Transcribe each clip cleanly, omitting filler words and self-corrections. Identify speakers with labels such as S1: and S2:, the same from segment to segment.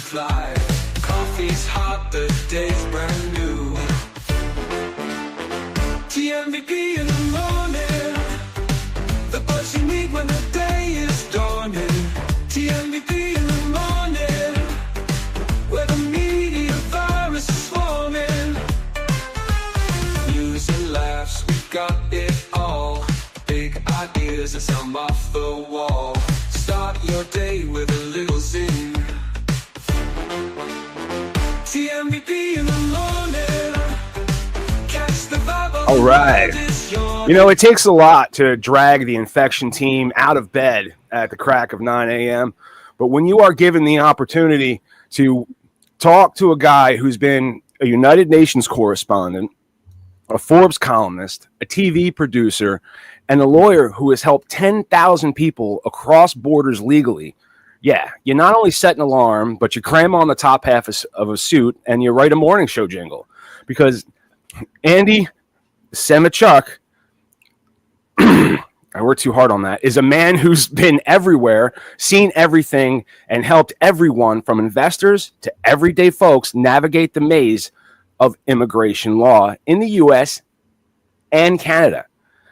S1: fly. Coffee's hot, the day's brand new. TMVP in the morning, the buzz you need when the day is dawning. TMVP in the morning, where the media virus is swarming. News and laughs, we got it all. Big ideas and some off the wall. Start your day with a little zing. TMVP in the morning. Catch the vibe.
S2: All right. You know, it takes a lot to drag the infection team out of bed at the crack of 9 a.m. But when you are given the opportunity to talk to a guy who's been a United Nations correspondent, a Forbes columnist, a TV producer, and a lawyer who has helped 10,000 people across borders legally, yeah, you not only set an alarm, but you cram on the top half of a suit and you write a morning show jingle. Because Andy Semotiuk, I worked too hard on that, is a man who's been everywhere, seen everything, and helped everyone from investors to everyday folks navigate the maze of immigration law in the U.S. and Canada.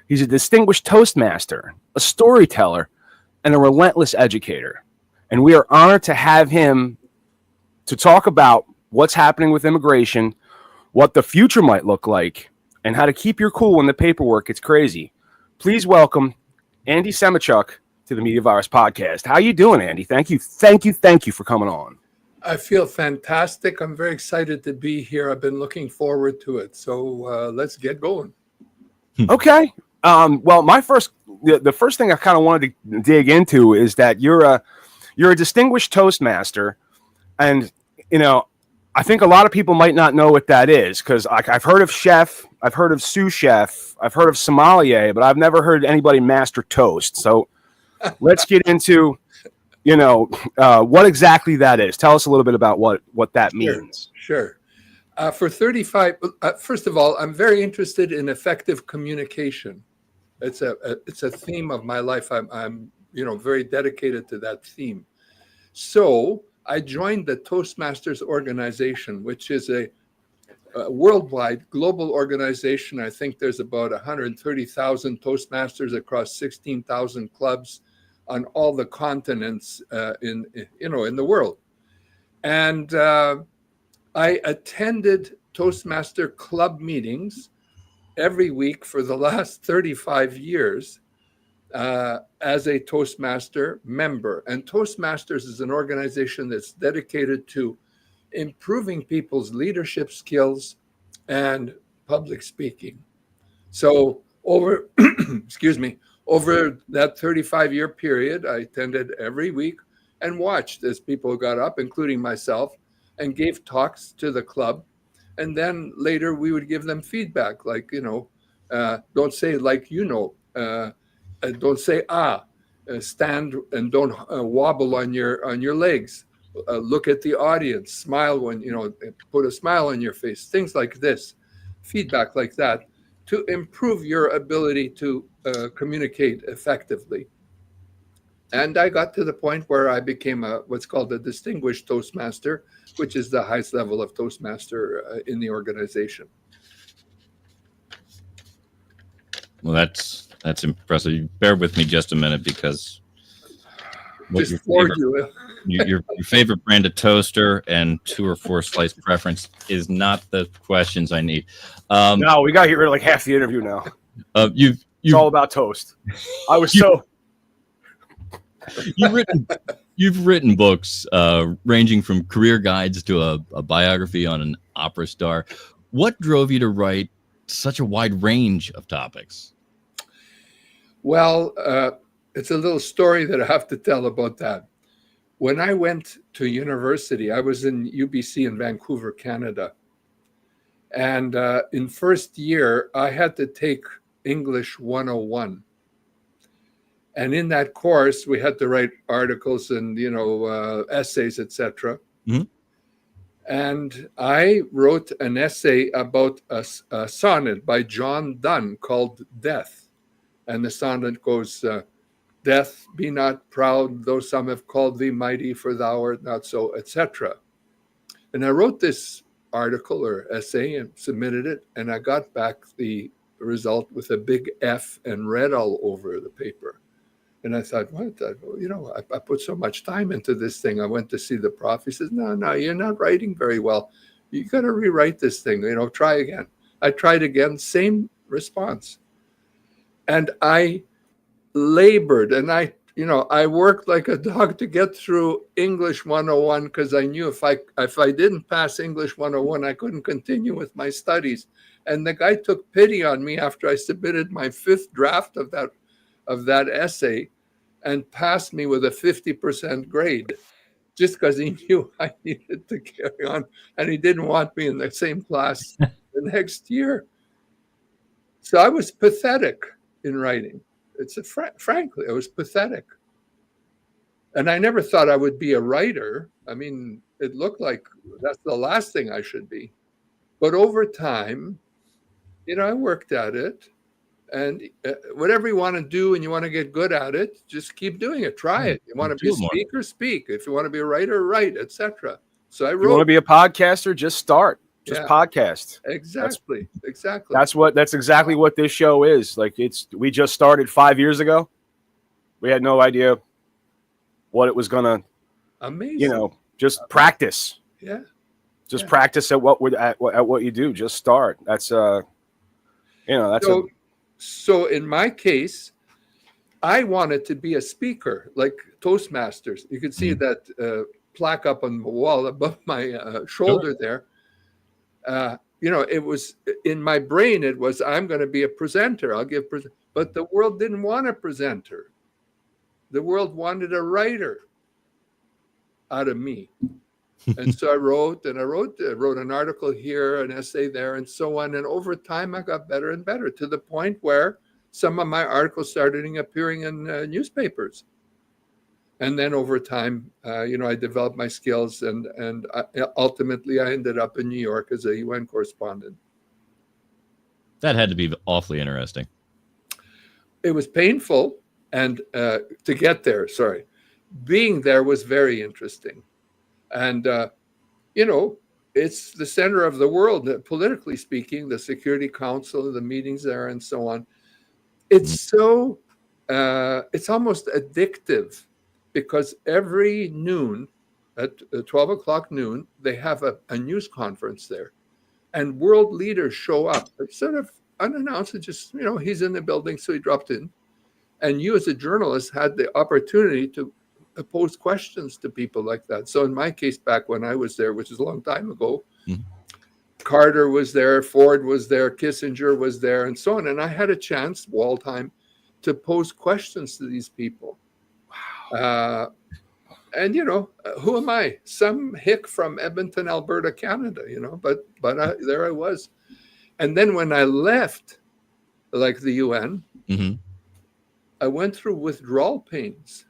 S2: He's a distinguished Toastmaster, a storyteller, and a relentless educator. And we are honored to have him to talk about what's happening with immigration, what the future might look like, and how to keep your cool when the paperwork gets crazy. Please welcome Andy Semotiuk to the Media Virus Podcast. How you doing, Andy? Thank you for coming on.
S3: I feel fantastic. I'm very excited to be here. I've been looking forward to it. So let's get going.
S2: Okay. Well, the first thing I kind of wanted to dig into is that you're a distinguished Toastmaster, and you know, I think a lot of people might not know what that is because I've heard of chef, I've heard of sous chef, I've heard of sommelier, but I've never heard anybody master toast. So let's get into, what exactly that is. Tell us a little bit about what that means.
S3: Sure. For 35, first of all, I'm very interested in effective communication. It's a theme of my life. I'm very dedicated to that theme. So I joined the Toastmasters organization, which is a worldwide global organization. I think there's about 130,000 Toastmasters across 16,000 clubs on all the continents in the world. And I attended Toastmaster club meetings every week for the last 35 years as a Toastmaster member. And Toastmasters is an organization that's dedicated to improving people's leadership skills and public speaking. So over that 35-year period, I attended every week and watched as people got up, including myself, and gave talks to the club. And then later we would give them feedback, like, don't say like, don't say, stand and don't wobble on your legs. Look at the audience, smile when, put a smile on your face, things like this, feedback like that to improve your ability to communicate effectively. And I got to the point where I became what's called a distinguished Toastmaster, which is the highest level of Toastmaster in the organization.
S4: Well, that's impressive. Bear with me just a minute because your favorite brand of toaster and 2 or 4 slice preference is not the questions I need.
S2: No, we got to get rid of like half the interview now. It's all about toast. I was You've written books ranging from career guides to a biography on an opera star. What drove you to write such a wide range of topics?
S3: Well, it's a little story that I have to tell about that. When I went to university, I was in UBC in Vancouver, Canada. And in first year, I had to take English 101. And in that course, we had to write articles and, essays, etc. Mm-hmm. And I wrote an essay about a sonnet by John Donne called Death. And the sonnet goes, Death, be not proud, though some have called thee mighty, for thou art not so, etc. And I wrote this article or essay and submitted it, and I got back the result with a big F and red all over the paper. And I thought, what? I put so much time into this thing. I went to see the prof. He says, no, you're not writing very well. You got to rewrite this thing. Try again. I tried again, same response. And I labored, and I worked like a dog to get through English 101, because I knew if I didn't pass English 101, I couldn't continue with my studies. And the guy took pity on me after I submitted my 5th draft of that essay, and passed me with a 50% grade, just because he knew I needed to carry on, and he didn't want me in the same class the next year. So I was pathetic in writing. Frankly, I was pathetic. And I never thought I would be a writer. I mean, it looked like that's the last thing I should be. But over time, I worked at it. And whatever you want to do and you want to get good at it, just keep doing it. Try it. You want to be a speaker, speak. If you want to be a writer, write, etc. So I wrote. If you
S2: want to be a podcaster, just start. Just podcast.
S3: Exactly.
S2: That's exactly what this show is. Like we just started 5 years ago. We had no idea what it was gonna.
S3: Amazing.
S2: Just practice.
S3: Yeah.
S2: Just practice at what you do. Just start. That's that's
S3: So in my case, I wanted to be a speaker, like Toastmasters. You can see that plaque up on the wall above my shoulder there. It was in my brain. It was, I'm going to be a presenter. But the world didn't want a presenter. The world wanted a writer out of me. And so I wrote an article here, an essay there, and so on. And over time, I got better and better, to the point where some of my articles started appearing in newspapers. And then over time, I developed my skills, and ultimately I ended up in New York as a UN correspondent.
S4: That had to be awfully interesting.
S3: It was painful, and to get there, being there was very interesting. And, it's the center of the world, politically speaking, the Security Council, the meetings there, and so on. It's so, it's almost addictive, because every noon, at 12 o'clock noon, they have a news conference there. And world leaders show up. It's sort of unannounced. It's just, he's in the building, so he dropped in. And you as a journalist had the opportunity to pose questions to people like that. So in my case, back when I was there, which is a long time ago, Carter was there, Ford was there, Kissinger was there, and so on. And I had a chance, wall time, to pose questions to these people. Wow. And, who am I? Some hick from Edmonton, Alberta, Canada, but there I was. And then when I left, like the UN, I went through withdrawal pains.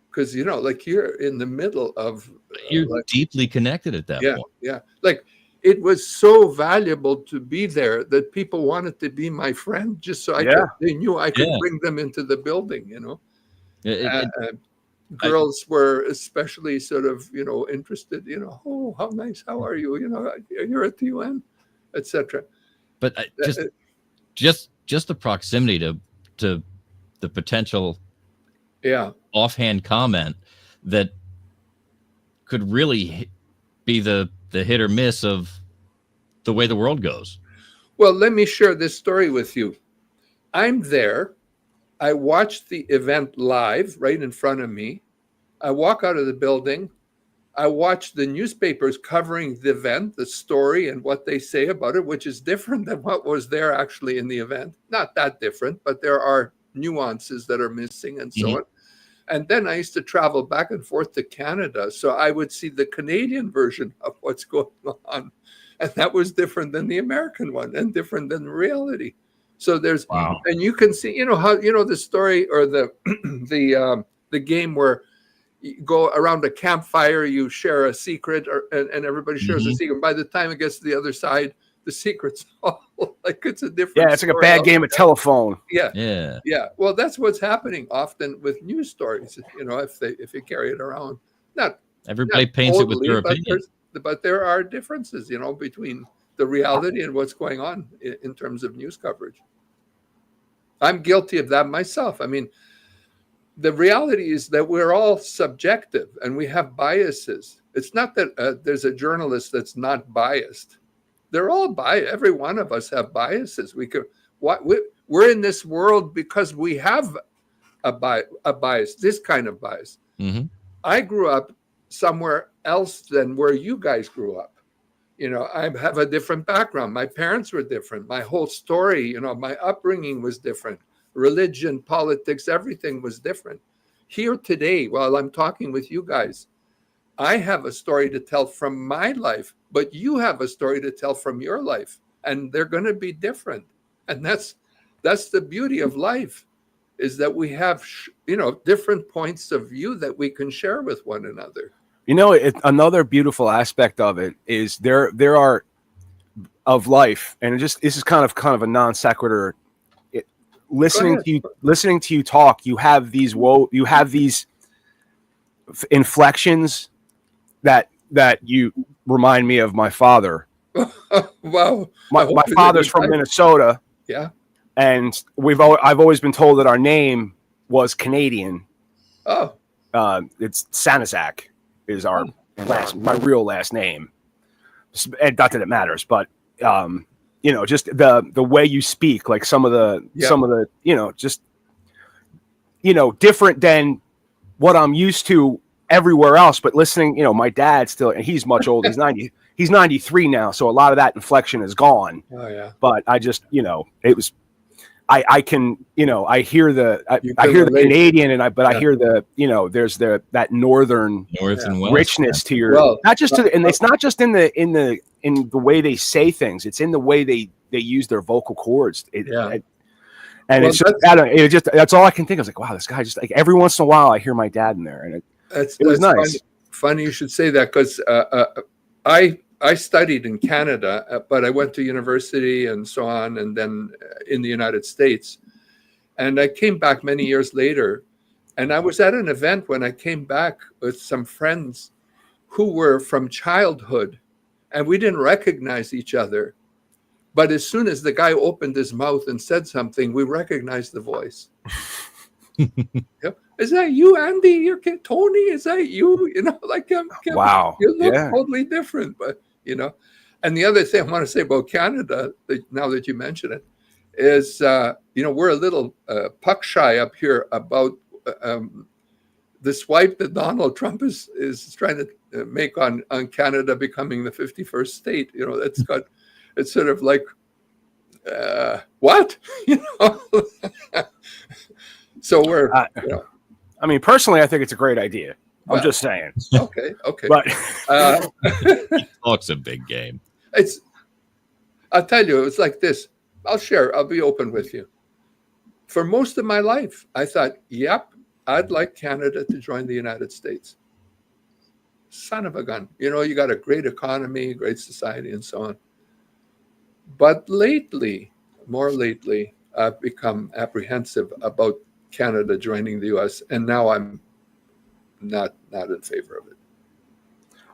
S3: Because, you're in the middle of...
S4: You're deeply connected at that point.
S3: Yeah. Like, it was so valuable to be there that people wanted to be my friend, just so they knew I could bring them into the building, Girls were especially sort of, interested, oh, how nice, how are you? You're at the UN, etc.
S4: But just the proximity to the potential... offhand comment that could really be the hit or miss of the way the world goes.
S3: Well, let me share this story with you. I'm there. I watched the event live right in front of me. I walk out of the building. I watch the newspapers covering the event, the story, and what they say about it, which is different than what was there actually in the event. Not that different, but there are nuances that are missing and so on. And then I used to travel back and forth to Canada. So I would see the Canadian version of what's going on. And that was different than the American one, and different than reality. So there's, and you can see, how, the story or the game where you go around a campfire, you share a secret, and everybody shares a secret. By the time it gets to the other side the secret's all like it's a different.
S2: Yeah, it's like a bad game of telephone.
S3: Yeah. Well, that's what's happening often with news stories. If you carry it around, not
S4: everybody
S3: not
S4: paints
S3: totally,
S4: it with their
S3: but
S4: opinion.
S3: but there are differences, between the reality and what's going on in terms of news coverage. I'm guilty of that myself. I mean, the reality is that we're all subjective and we have biases. It's not that there's a journalist that's not biased. They're all biased. Every one of us have biases. We're in this world because we have a bias, this kind of bias.
S4: Mm-hmm.
S3: I grew up somewhere else than where you guys grew up. I have a different background. My parents were different. My whole story, my upbringing was different. Religion, politics, everything was different. Here today, while I'm talking with you guys, I have a story to tell from my life, but you have a story to tell from your life, and they're going to be different. And that's the beauty of life, is that we have, different points of view that we can share with one another.
S2: Another beautiful aspect of it is there are of life, and this is kind of a non sequitur. Listening to you talk, you have these inflections that you remind me of my father.
S3: Wow.
S2: My father's from Minnesota.
S3: Yeah.
S2: And I've always been told that our name was Canadian.
S3: Oh.
S2: It's Sanizak is my real last name. And not that it matters, but just the way you speak, like some of the different than what I'm used to everywhere else. But listening, my dad still, and he's much older. He's 93 now, so a lot of that inflection is gone.
S3: Oh yeah.
S2: But I just, it was. I can, I hear the Canadian, I hear there's that northern richness to your, not just to, and it's not just in the way they say things, it's in the way they use their vocal cords. It's just, that's all I can think. I was like, wow, this guy just like every once in a while I hear my dad in there, and it was nice.
S3: Funny you should say that, because I studied in Canada, but I went to university and so on, and then in the United States. And I came back many years later, and I was at an event when I came back with some friends who were from childhood, and we didn't recognize each other. But as soon as the guy opened his mouth and said something, we recognized the voice. Yep. Is that you, Andy? You're Tony? Is that you?
S2: Wow.
S3: You look totally different, but And the other thing I want to say about Canada, now that you mention it, is we're a little puck shy up here about the swipe that Donald Trump is trying to make on Canada becoming the 51st state. It's sort of like what So we're.
S2: I mean, personally, I think it's a great idea. I'm just saying.
S3: Okay.
S2: But
S4: talk's a big game.
S3: I'll tell you, it's like this. I'll be open with you. For most of my life, I thought, yep, I'd like Canada to join the United States. Son of a gun. You got a great economy, great society, and so on. But more lately, I've become apprehensive about Canada joining the U.S., and now I'm not in favor of it.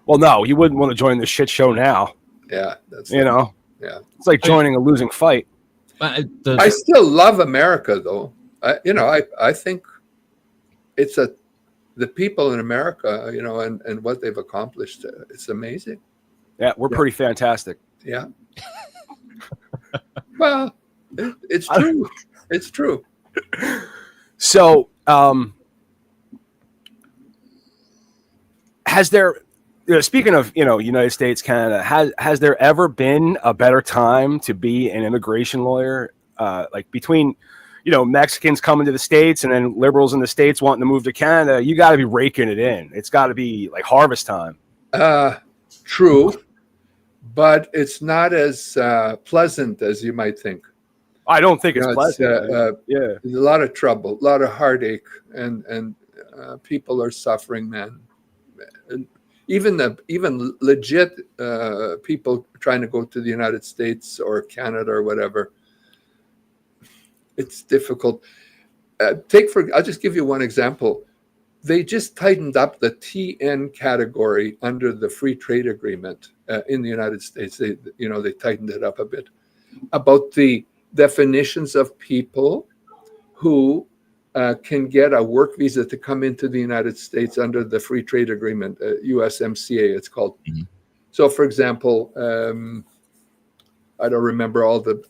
S2: Well, no, you wouldn't want to join this shit show now.
S3: Yeah, that's
S2: Yeah, it's like joining a losing fight.
S3: I still love America, though. I think it's the people in America, and what they've accomplished. It's amazing.
S2: Yeah, we're pretty fantastic.
S3: Yeah. Well, it's true. It's true.
S2: So, has there, speaking of, United States, Canada, has there ever been a better time to be an immigration lawyer? Like between, Mexicans coming to the States and then liberals in the States wanting to move to Canada, you got to be raking it in. It's got to be like harvest time.
S3: True, but it's not as pleasant as you might think.
S2: I don't think it's pleasant.
S3: There's a lot of trouble, a lot of heartache, and people are suffering, man. Even legit people trying to go to the United States or Canada or whatever, it's difficult. I'll just give you one example. They just tightened up the TN category under the free trade agreement in the United States. They tightened it up a bit about the definitions of people who can get a work visa to come into the United States under the free trade agreement, USMCA it's called. Mm-hmm. So, for example, I don't remember all the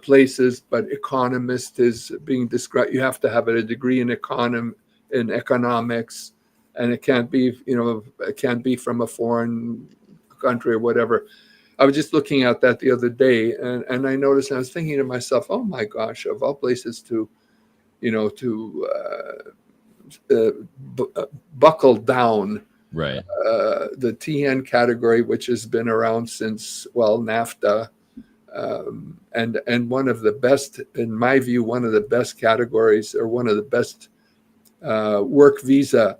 S3: places, but economist is being described. You have to have a degree in economics, and it can't be from a foreign country or whatever. I was just looking at that the other day, and I noticed, and I was thinking to myself, oh my gosh, of all places to buckle down.
S4: Right.
S3: The TN category, which has been around since, NAFTA, and one of the best, in my view, one of the best categories, or one of the best work visa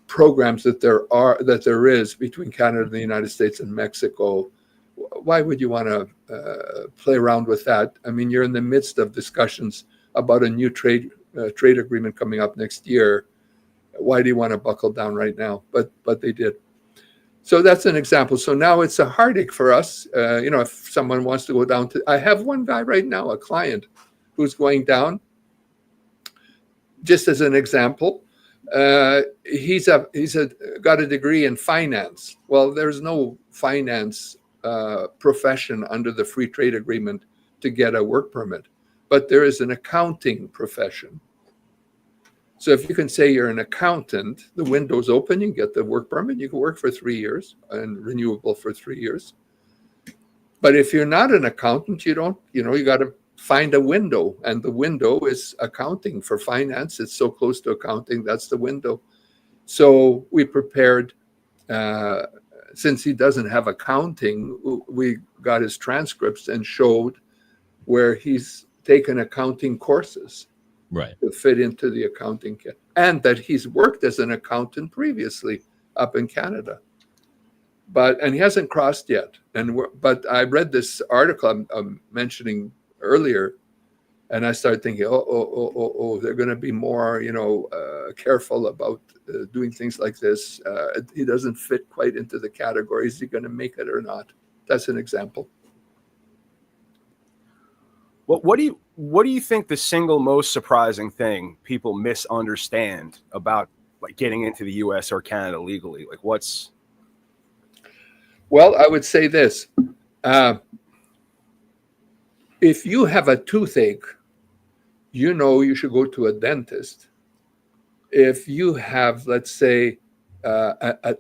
S3: programs that there is between Canada and the United States and Mexico. Why would you want to play around with that? I mean, you're in the midst of discussions about a new trade agreement coming up next year. Why do you want to buckle down right now? But they did. So that's an example. So now it's a heartache for us. If someone wants to go down I have one guy right now, a client, who's going down. Just as an example, he's got a degree in finance. Well, there's no finance profession under the free trade agreement to get a work permit, but there is an accounting profession. So if you can say you're an accountant, the window's open, you get the work permit, you can work for 3 years and renewable for 3 years. But if you're not an accountant, you got to find a window, and the window is accounting for finance. It's so close to accounting, that's the window. So we prepared, since he doesn't have accounting, we got his transcripts and showed where he's taken accounting courses.
S4: Right.
S3: To fit into the accounting, and that he's worked as an accountant previously up in Canada, and he hasn't crossed yet. But I read this article I'm mentioning earlier, and I started thinking, they're going to be more, careful about doing things like this. He doesn't fit quite into the category. Is he going to make it or not? That's an example.
S2: Well, what do you think the single most surprising thing people misunderstand about getting into the U.S. or Canada legally? What's?
S3: Well, I would say this: if you have a toothache, you should go to a dentist. If you have, let's say, a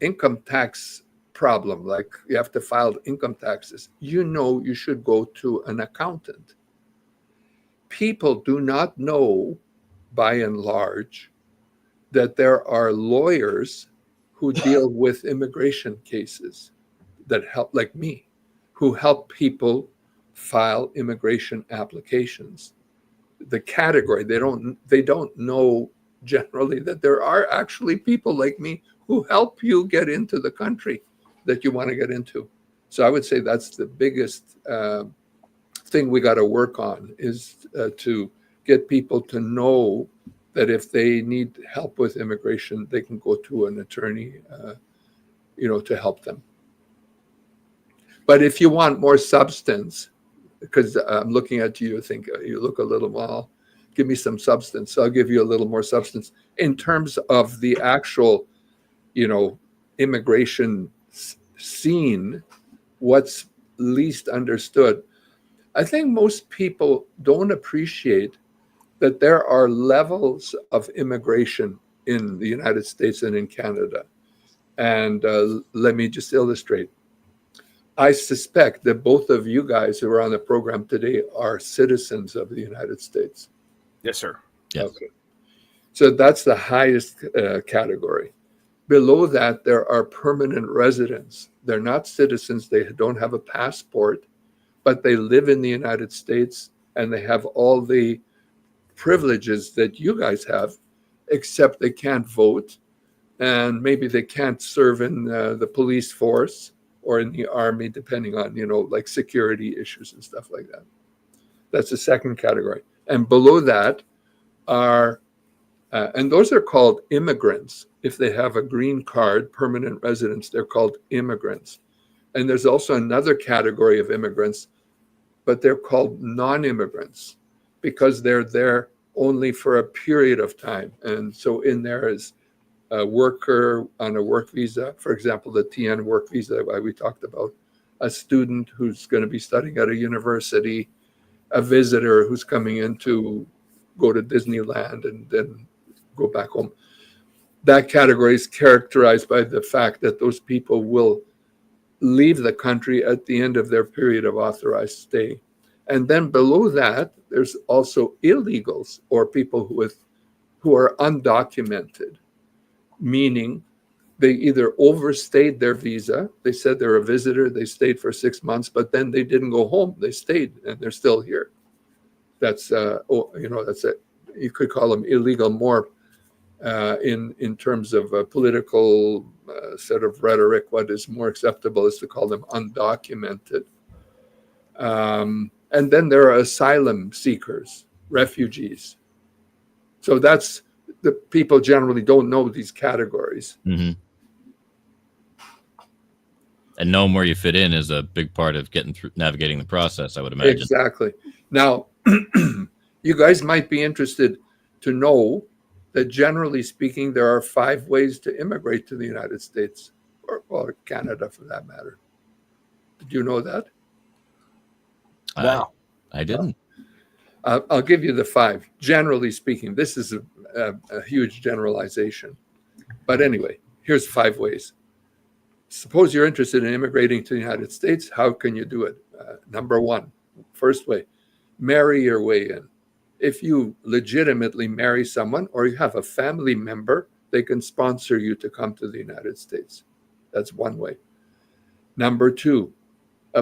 S3: income tax problem, like you have to file income taxes, you should go to an accountant. People do not know, by and large, that there are lawyers who deal with immigration cases that help, like me, who help people file immigration applications. The category, they don't know generally that there are actually people like me who help you get into the country that you want to get into. So I would say that's the biggest thing we got to work on, is to get people to know that if they need help with immigration, they can go to an attorney, to help them. But if you want more substance, because I'm looking at you, I think you look a little, well, give me some substance. So I'll give you a little more substance in terms of the actual, immigration scene. What's least understood, I think most people don't appreciate that there are levels of immigration in the United States and in Canada. And let me just illustrate. I suspect that both of you guys who are on the program today are citizens of the United States.
S2: Yes, sir.
S4: Yes.
S3: Okay. So that's the highest category. Below that, there are permanent residents. They're not citizens. They don't have a passport, but they live in the United States, and they have all the privileges that you guys have, except they can't vote, and maybe they can't serve in the police force or in the army, depending on, like security issues and stuff like that. That's the second category. And below that are, and those are called immigrants. If they have a green card, permanent residents, they're called immigrants. And there's also another category of immigrants, but they're called non-immigrants because they're there only for a period of time. And so in there is a worker on a work visa, for example, the TN work visa that we talked about, a student who's going to be studying at a university, a visitor who's coming in to go to Disneyland and then go back home. That category is characterized by the fact that those people will leave the country at the end of their period of authorized stay. And then below that, there's also illegals, or people who are undocumented, meaning they either overstayed their visa. They said they're a visitor. They stayed for 6 months, but then they didn't go home. They stayed and they're still here. That's, that's it. You could call them illegal more in terms of political sort of rhetoric. What is more acceptable is to call them undocumented. And then there are asylum seekers, refugees. So that's, the people generally don't know these categories.
S4: Mm-hmm. And knowing where you fit in is a big part of getting through, navigating the process, I would imagine.
S3: Exactly. Now, you guys might be interested to know that generally speaking, there are 5 ways to immigrate to the United States, or Canada for that matter. Did you know that?
S2: No.
S4: I didn't.
S3: I'll give you the 5. Generally speaking, this is a huge generalization. But anyway, here's 5 ways. Suppose you're interested in immigrating to the United States. How can you do it? Number 1, first way, marry your way in. If you legitimately marry someone or you have a family member, they can sponsor you to come to the United States. That's one way. Number 2,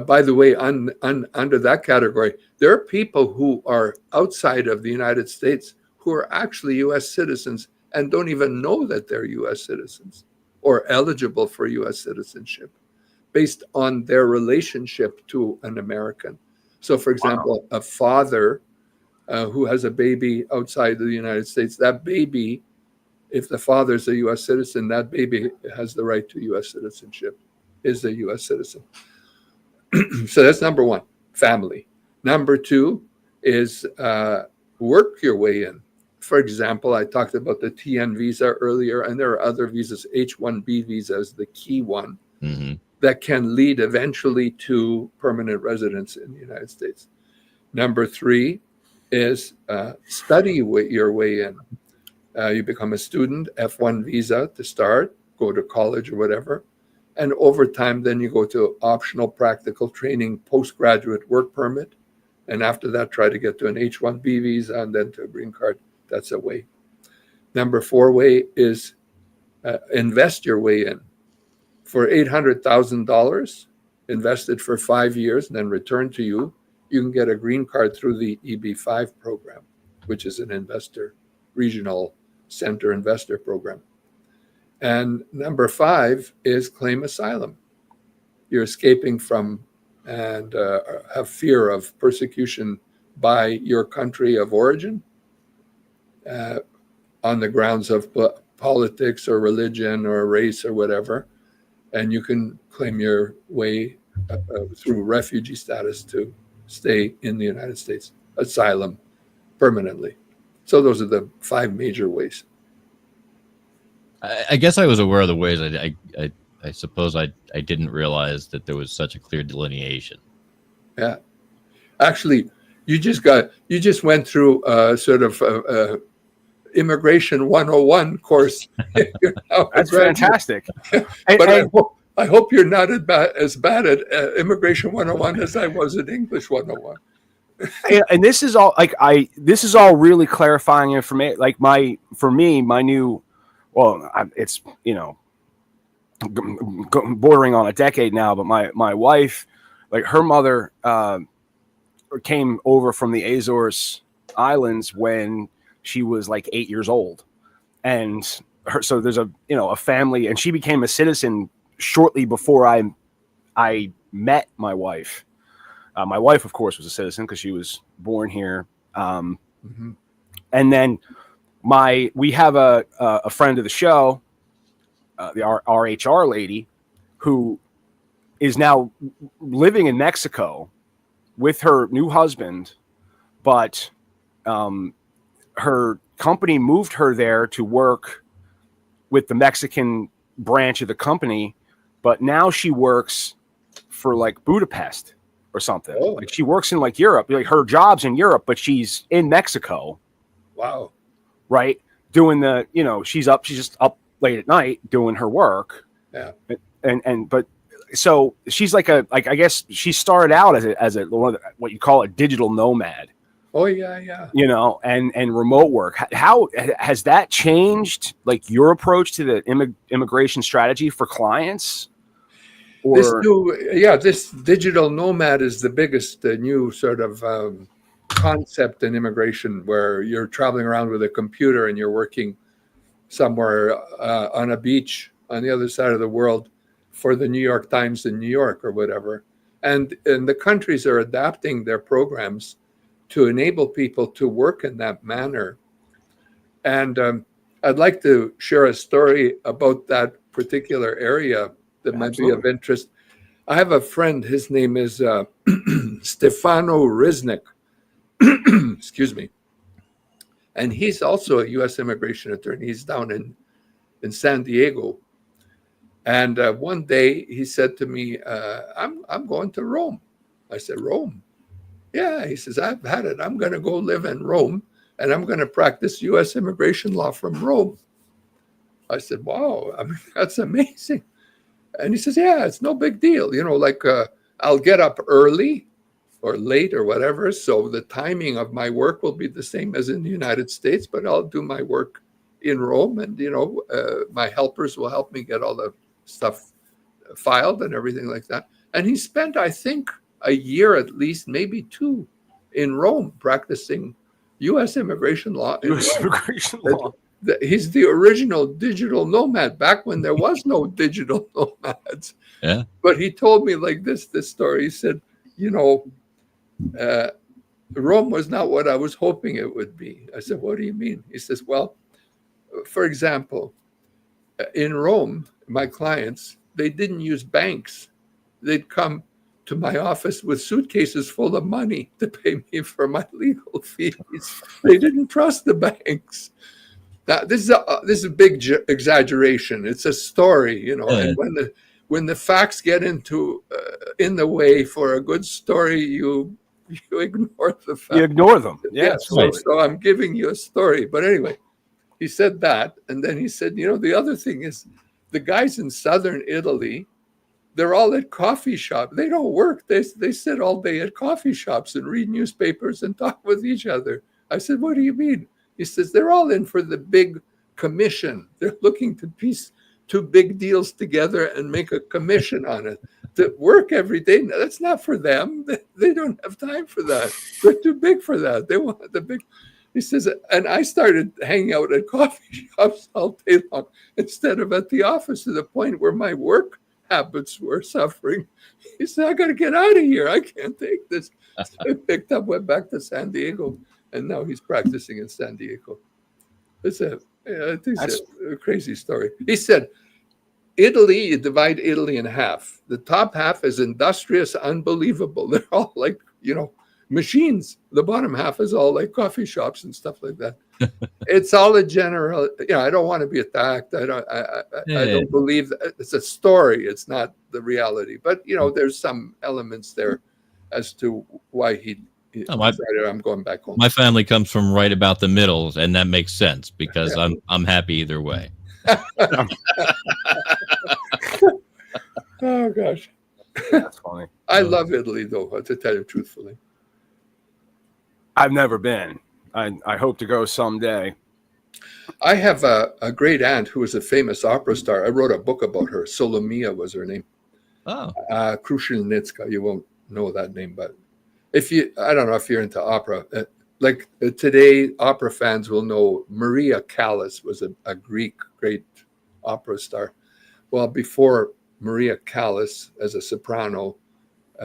S3: by the way, under that category, there are people who are outside of the United States who are actually U.S. citizens and don't even know that they're U.S. citizens or eligible for U.S. citizenship based on their relationship to an American. So, for example, a father who has a baby outside of the United States, that baby, if the father's a U.S. citizen, that baby has the right to U.S. citizenship, is a U.S. citizen. So that's number 1, family. Number 2 is work your way in. For example, I talked about the TN visa earlier, and there are other visas. H-1B visa is the key one that can lead eventually to permanent residence in the United States. Number 3 is study your way in. You become a student, F-1 visa to start, go to college or whatever. And over time, then you go to optional practical training, postgraduate work permit. And after that, try to get to an H-1B visa and then to a green card. That's a way. Number 4 way is invest your way in. For $800,000 invested for 5 years and then returned to you, you can get a green card through the EB-5 program, which is an regional center investor program. And number 5 is claim asylum. You're escaping from and have fear of persecution by your country of origin on the grounds of politics or religion or race or whatever. And you can claim your way through refugee status to stay in the United States, asylum permanently. So those are the 5 major ways.
S4: I guess I was aware of the ways. I suppose I didn't realize that there was such a clear delineation. Yeah,
S3: actually, you just went through sort of immigration 101 course.
S2: That's fantastic.
S3: But I hope you're not as bad at immigration 101 as I was at English 101.
S2: And this is all this is all really clarifying information. Like my new. Well, it's, bordering on a decade now, but my wife, like her mother came over from the Azores Islands when she was like 8 years old. And her. So there's a family, and she became a citizen shortly before I met my wife. My wife, of course, was a citizen because she was born here. And then we have a friend of the show, our HR lady, who is now living in Mexico with her new husband, but her company moved her there to work with the Mexican branch of the company, but now she works for like Budapest or something. Oh. Like she works in like Europe, like her job's in Europe, but she's in Mexico.
S3: Wow.
S2: Right. Doing she's just up late at night doing her work.
S3: Yeah.
S2: But so she's like I guess she started out as a what you call a digital nomad.
S3: Oh yeah.
S2: And remote work. How has that changed like your approach to the immigration strategy for clients?
S3: This digital nomad is the biggest new sort of concept in immigration, where you're traveling around with a computer and you're working somewhere on a beach on the other side of the world for the New York Times in New York or whatever. And the countries are adapting their programs to enable people to work in that manner. And I'd like to share a story about that particular area that might be of interest. I have a friend, his name is Stefano Riznik. Excuse me. And he's also a U.S. immigration attorney. He's down in San Diego. And one day he said to me, I'm going to Rome. I said, Rome? Yeah. He says, I've had it. I'm going to go live in Rome, and I'm going to practice U.S. immigration law from Rome. I said, wow, I mean, that's amazing. And he says, yeah, it's no big deal. I'll get up early or late or whatever, so the timing of my work will be the same as in the United States, but I'll do my work in Rome, and my helpers will help me get all the stuff filed and everything like that. And he spent, I think, a year at least, maybe 2, in Rome practicing U.S. immigration law. He's the original digital nomad back when there was no digital nomads.
S4: Yeah.
S3: But he told me like this story. He said, Rome was not what I was hoping it would be. I said, what do you mean? He says, well, for example, in Rome, my clients, they didn't use banks. They'd come to my office with suitcases full of money to pay me for my legal fees. They didn't trust the banks. Now, this is a big exaggeration. It's a story, and when the facts get in the way for a good story, you ignore the facts.
S2: You ignore them.
S3: Yes. Yeah, so I'm giving you a story. But anyway, he said that, and then he said, the other thing is, the guys in southern Italy, they're all at coffee shops. They don't work. They sit all day at coffee shops and read newspapers and talk with each other. I said, what do you mean? He says, they're all in for the big commission. They're looking to piece 2 big deals together and make a commission on it. To work every day, no, that's not for them. They don't have time for that. They're too big for that. They want the big. He says, and I started hanging out at coffee shops all day long instead of at the office, to the point where my work habits were suffering. He said, I got to get out of here. I can't take this. So I picked up, went back to San Diego, and now he's practicing in San Diego. It's a crazy story. He said, Italy, you divide Italy in half. The top half is industrious, unbelievable. They're all like, machines. The bottom half is all like coffee shops and stuff like that. It's all a general, I don't want to be attacked. I don't believe that. It's a story. It's not the reality. But, there's some elements there as to why he decided I'm going back home.
S4: My family comes from right about the middle, and that makes sense because I'm happy either way.
S3: Oh, gosh.
S2: That's funny.
S3: I love Italy, though, to tell you truthfully.
S2: I've never been. I hope to go someday.
S3: I have a great aunt who was a famous opera star. I wrote a book about her. Solomia was her name.
S4: Oh.
S3: Krushelnicka. You won't know that name, but I don't know if you're into opera. like today, opera fans will know Maria Callas was a Greek great opera star. Well, before Maria Callas as a soprano,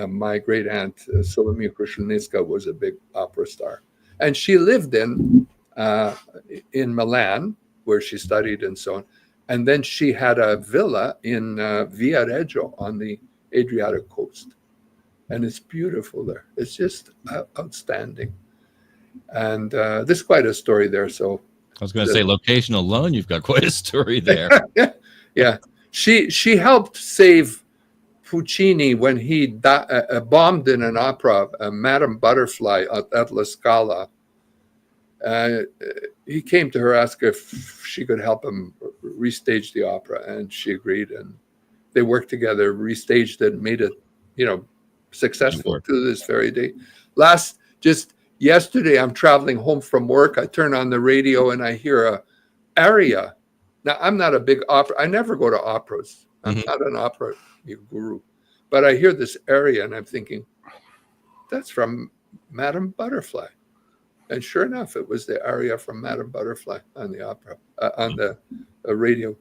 S3: my great aunt Semotiuk was a big opera star, and she lived in Milan where she studied and so on. And then she had a villa in Viareggio on the Adriatic coast, and it's beautiful there. It's just outstanding. And there's quite a story there. So
S4: I was going to say, location alone, you've got quite a story there.
S3: Yeah. She helped save Puccini when he bombed in an opera, Madame Butterfly at La Scala. He came to her, asked if she could help him restage the opera, and she agreed. And they worked together, restaged it, made it, successful to this very day. Just yesterday, I'm traveling home from work. I turn on the radio and I hear a aria. Now, I'm not a big opera. I never go to operas. I'm not an opera guru. But I hear this aria and I'm thinking, that's from Madame Butterfly. And sure enough, it was the aria from Madame Butterfly on the opera, on the radio.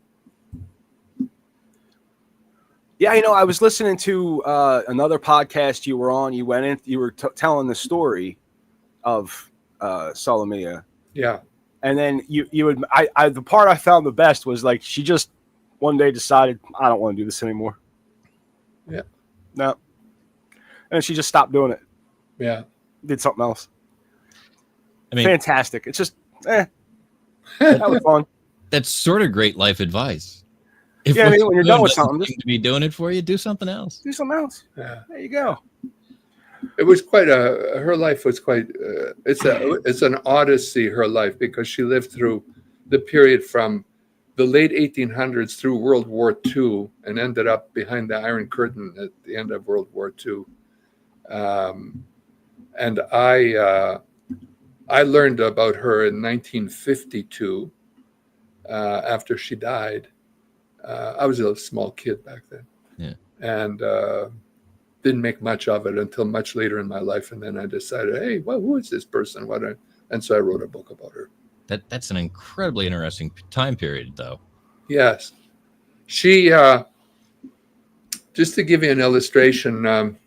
S2: Yeah, I was listening to another podcast you were on. You went in, you were telling the story of Salomia.
S3: Yeah.
S2: And then you would, the part I found the best was like, she just one day decided, I don't want to do this anymore.
S3: Yeah.
S2: No. And she just stopped doing it.
S3: Yeah.
S2: Did something else.
S4: I mean,
S2: fantastic. It's just, that was fun.
S4: That's sort of great life advice.
S2: When you're done with something,
S4: to be doing it for you, do something else.
S2: Do something else.
S3: Yeah.
S2: There you go.
S3: It was quite her life was quite, it's an odyssey, her life, because she lived through the period from the late 1800s through World War II and ended up behind the Iron Curtain at the end of World War II. And I learned about her in 1952 after she died. I was a small kid back then.
S4: Yeah.
S3: And didn't make much of it until much later in my life. And then I decided, hey, who is this person? And so I wrote a book about her.
S4: That's an incredibly interesting time period, though.
S3: Yes. She, just to give you an illustration,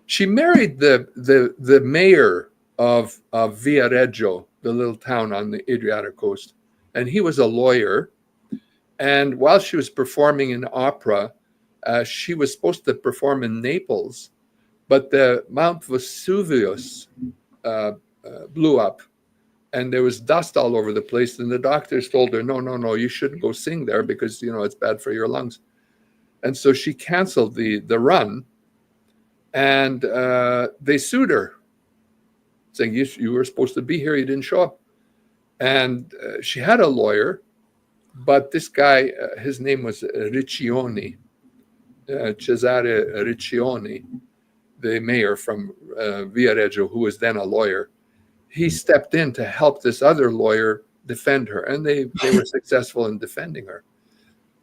S3: she married the mayor of Viareggio, the little town on the Adriatic coast. And he was a lawyer. And while she was performing in opera, she was supposed to perform in Naples, but the Mount Vesuvius blew up and there was dust all over the place. And the doctors told her, no, you shouldn't go sing there because, it's bad for your lungs. And so she canceled the run, and they sued her, saying, you were supposed to be here, you didn't show up. And she had a lawyer, but this guy, his name was Riccioni, Cesare Riccioni, the mayor from Viareggio, who was then a lawyer. He stepped in to help this other lawyer defend her, and they were successful in defending her.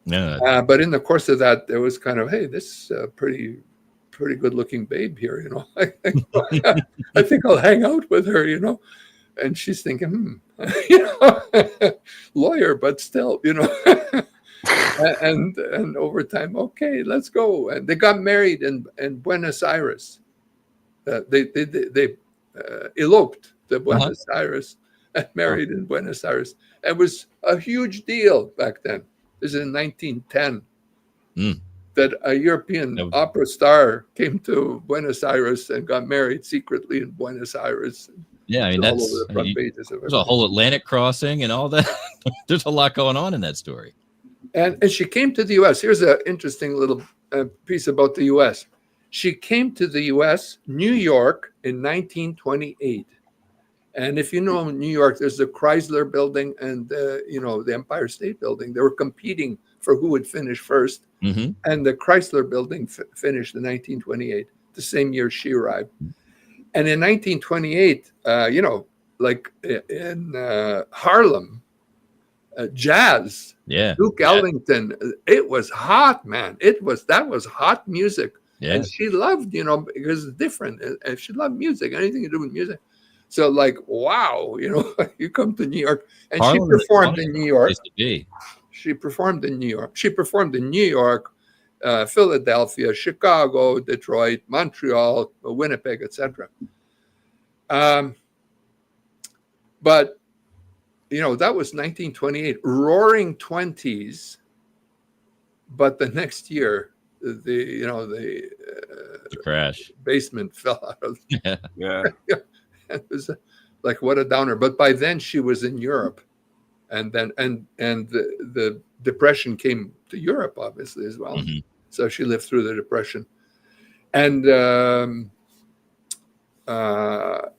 S4: Yeah.
S3: But in the course of that, there was kind of, hey, this pretty good-looking babe here, I think I'll hang out with her, And she's thinking, lawyer, but still, and over time, okay, let's go. And they got married in Buenos Aires. They eloped to Buenos Aires and married in Buenos Aires. It was a huge deal back then. This is in 1910 that a European opera star came to Buenos Aires and got married secretly in Buenos Aires.
S4: Yeah, I mean, there's a whole Atlantic crossing and all that. There's a lot going on in that story.
S3: And she came to the U.S. Here's an interesting little piece about the U.S. She came to the U.S., New York, in 1928. And if you know New York, there's the Chrysler Building and the Empire State Building. They were competing for who would finish first.
S4: Mm-hmm.
S3: And the Chrysler Building finished in 1928, the same year she arrived. And in 1928, like in Harlem, jazz, Duke Ellington, it was hot, man. That was hot music.
S4: Yeah.
S3: And she loved, because it's different. And she loved music, anything to do with music. So like, wow, you come to New York, and
S4: Harlem
S3: she
S4: is
S3: performed
S4: a
S3: in New York.
S4: place to be.
S3: She performed in New York. She performed in New York, Philadelphia, Chicago, Detroit, Montreal, Winnipeg, etc. But that was 1928, roaring 20s. But the next year, the
S4: crash
S3: basement fell out of.
S2: Yeah.
S3: It was like, what a downer. But by then she was in Europe, and then the depression came to Europe obviously as well.
S4: Mm-hmm.
S3: So she lived through the depression, and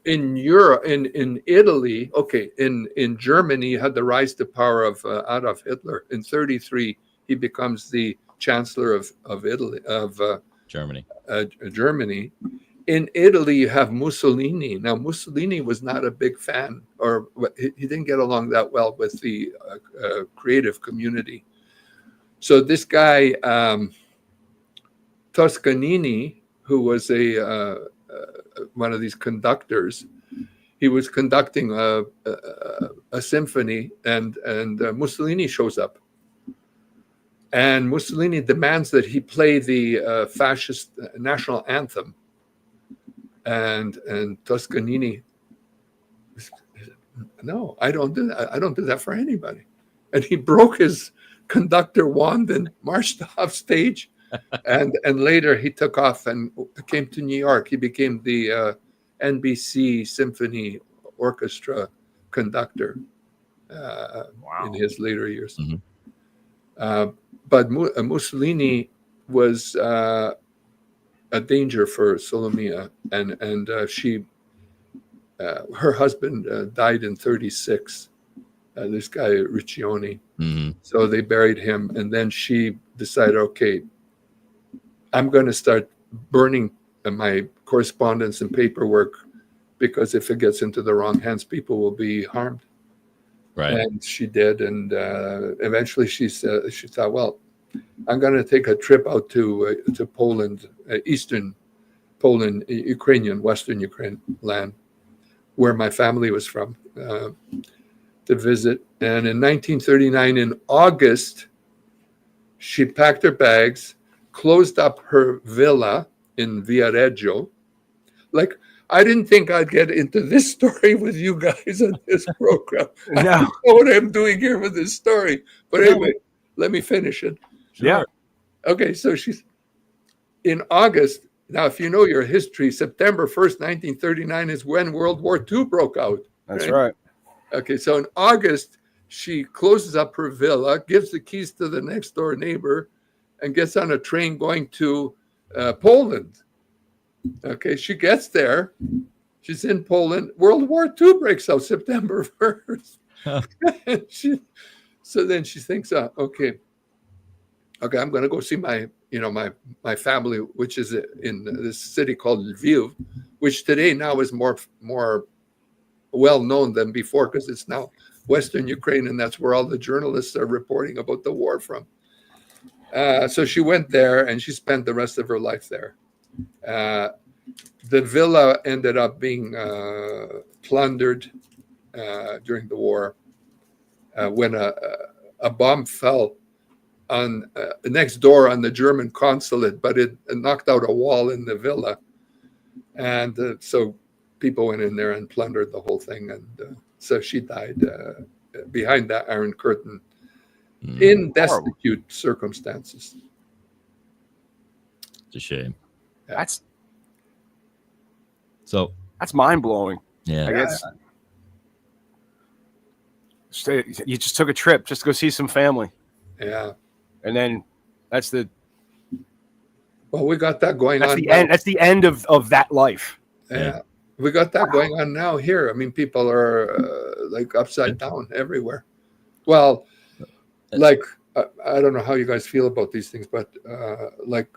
S3: in Europe, in Italy, in Germany, you had the rise to power of Adolf Hitler. In 1933, he becomes the chancellor of Italy, of
S4: Germany.
S3: Germany. In Italy, you have Mussolini. Now, Mussolini was not a big fan, or he didn't get along that well with the creative community. So this guy, Toscanini, who was one of these conductors, he was conducting a symphony, and Mussolini shows up. And Mussolini demands that he play the fascist national anthem. And Toscanini, no, I don't do that. I don't do that for anybody. And he broke his conductor wand and marched off stage. And later he took off and came to New York. He became the NBC Symphony Orchestra conductor in his later years.
S4: Mm-hmm.
S3: But Mussolini was a danger for Solomia, and she, her husband died in 1936. This guy Riccioni.
S4: Mm-hmm.
S3: So they buried him, and then she decided, okay, I'm going to start burning my correspondence and paperwork, because if it gets into the wrong hands, people will be harmed.
S4: Right.
S3: And she did, and eventually she thought, well, I'm going to take a trip out to Poland, eastern Poland, Ukrainian, western Ukraine land, where my family was from, to visit. And in 1939, in August, she packed her bags, closed up her villa in Viareggio. Like, I didn't think I'd get into this story with you guys on this program.
S2: No.
S3: I don't know what I'm doing here with this story. But anyway, let me finish it.
S4: Sure.
S2: Yeah.
S3: Okay, so she's in August. Now, if you know your history, September 1st, 1939 is when World War II broke out.
S2: That's right.
S3: Okay, so in August, she closes up her villa, gives the keys to the next door neighbor, and gets on a train going to Poland. Okay, she gets there. She's in Poland. World War II breaks out September 1st. So then she thinks, okay, I'm going to go see my family, which is in this city called Lviv, which today now is more well known than before, because it's now Western Ukraine, and that's where all the journalists are reporting about the war from. So she went there, and she spent the rest of her life there. The villa ended up being plundered during the war when a bomb fell on next door on the German consulate, but it knocked out a wall in the villa, and so people went in there and plundered the whole thing, and so she died behind that iron curtain in destitute circumstances.
S4: It's a shame.
S3: Yeah.
S2: That's mind blowing.
S4: Yeah.
S2: I guess you just took a trip just to go see some family.
S3: Yeah.
S2: And then that's the
S3: we got that going on.
S2: That's the end of that life.
S3: Yeah. We got that going on now here. I mean, people are like upside down everywhere. Well, like, I don't know how you guys feel about these things, but like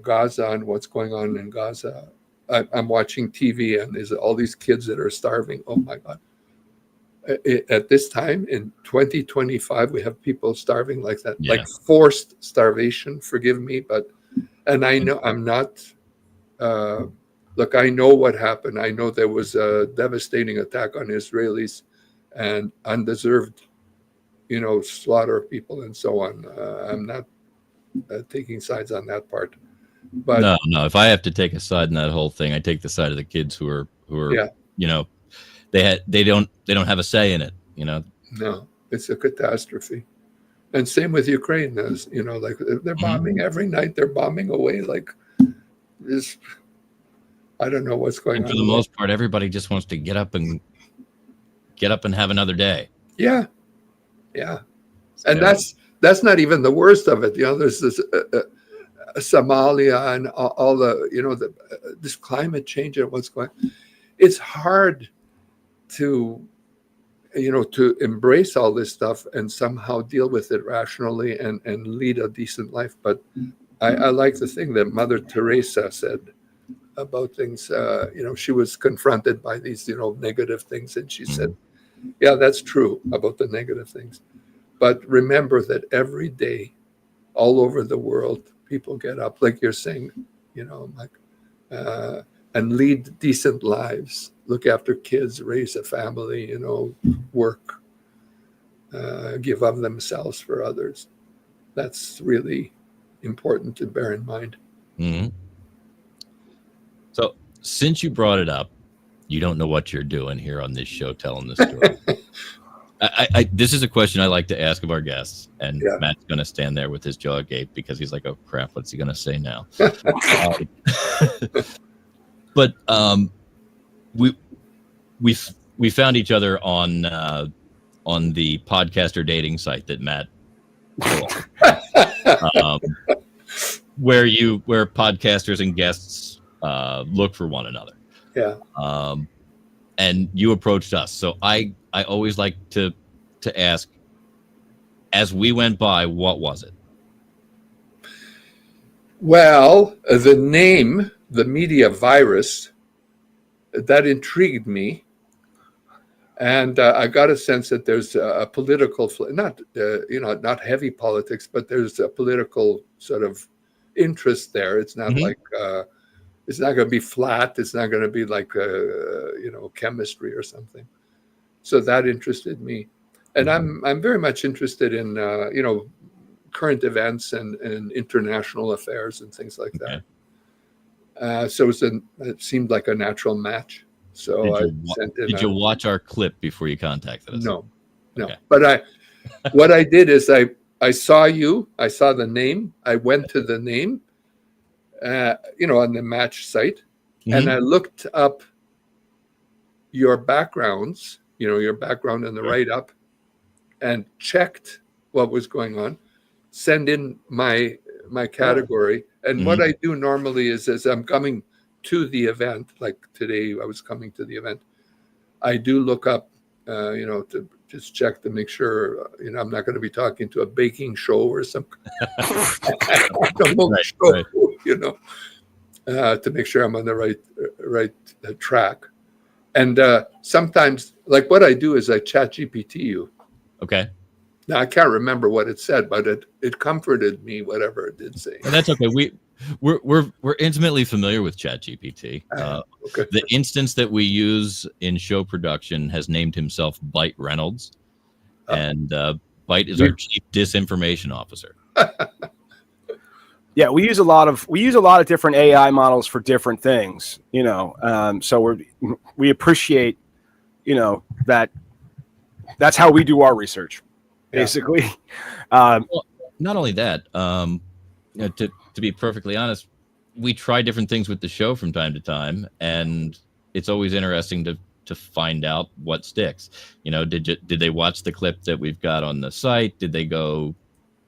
S3: Gaza and what's going on in Gaza, I'm watching TV, and there's all these kids that are starving. Oh my God. At this time in 2025, we have people starving like that, like forced starvation. Forgive me, and I know I'm not look, I know what happened. I know there was a devastating attack on Israelis and undeserved, slaughter of people and so on. I'm not taking sides on that part. But
S4: no. If I have to take a side in that whole thing, I take the side of the kids who are they don't have a say in it.
S3: No, it's a catastrophe. And same with Ukraine. As like they're bombing every night. They're bombing away like this. I don't know what's going on.
S4: For the most part, everybody just wants to get up and have another day.
S3: Yeah. And that's not even the worst of it. There's this Somalia and all the this climate change and what's going on. It's hard to embrace all this stuff and somehow deal with it rationally and lead a decent life. But I like the thing that Mother Teresa said about things. She was confronted by these negative things, and she said, yeah, that's true about the negative things, but remember that every day all over the world people get up, like you're saying, and lead decent lives, look after kids, raise a family, work, give of themselves for others. That's really important to bear in mind.
S4: Mm-hmm. So since you brought it up, you don't know what you're doing here on this show telling this story. This is a question I like to ask of our guests, and Matt's going to stand there with his jaw agape because he's like, oh crap, what's he going to say now? But we found each other on the podcaster dating site that Matt where podcasters and guests look for one another.
S3: Yeah.
S4: And you approached us, so I always like to ask, as we went by, what was it?
S3: Well, the name, the media virus, that intrigued me. And I got a sense that there's a political, not heavy politics, but there's a political sort of interest there. It's not like, it's not going to be flat. It's not going to be like, chemistry or something. So that interested me. And I'm very much interested in, current events and international affairs and things like that. So it seemed like a natural match. So
S4: did you watch our clip before you contacted us?
S3: No. Okay. But what I did is I saw you, I saw the name, I went to the name, on the match site, and I looked up your backgrounds, your background in the write-up, and checked what was going on, send in my category. And what I do normally is as I'm coming to the event, like today I was coming to the event, I do look up, to just check to make sure, I'm not going to be talking to a baking show or some show, to make sure I'm on the right track. And sometimes, like what I do is I chat GPT you.
S4: Okay.
S3: Now I can't remember what it said, but it comforted me, whatever it did say.
S4: And that's okay. We're intimately familiar with ChatGPT.
S3: Okay.
S4: The instance that we use in show production has named himself Byte Reynolds, and Byte is our chief disinformation officer.
S2: Yeah, we use a lot of different AI models for different things. So we appreciate, that. That's how we do our research, basically.
S4: Well, not only that, to be perfectly honest, we try different things with the show from time to time, and it's always interesting to find out what sticks. Did they watch the clip that we've got on the site? Did they go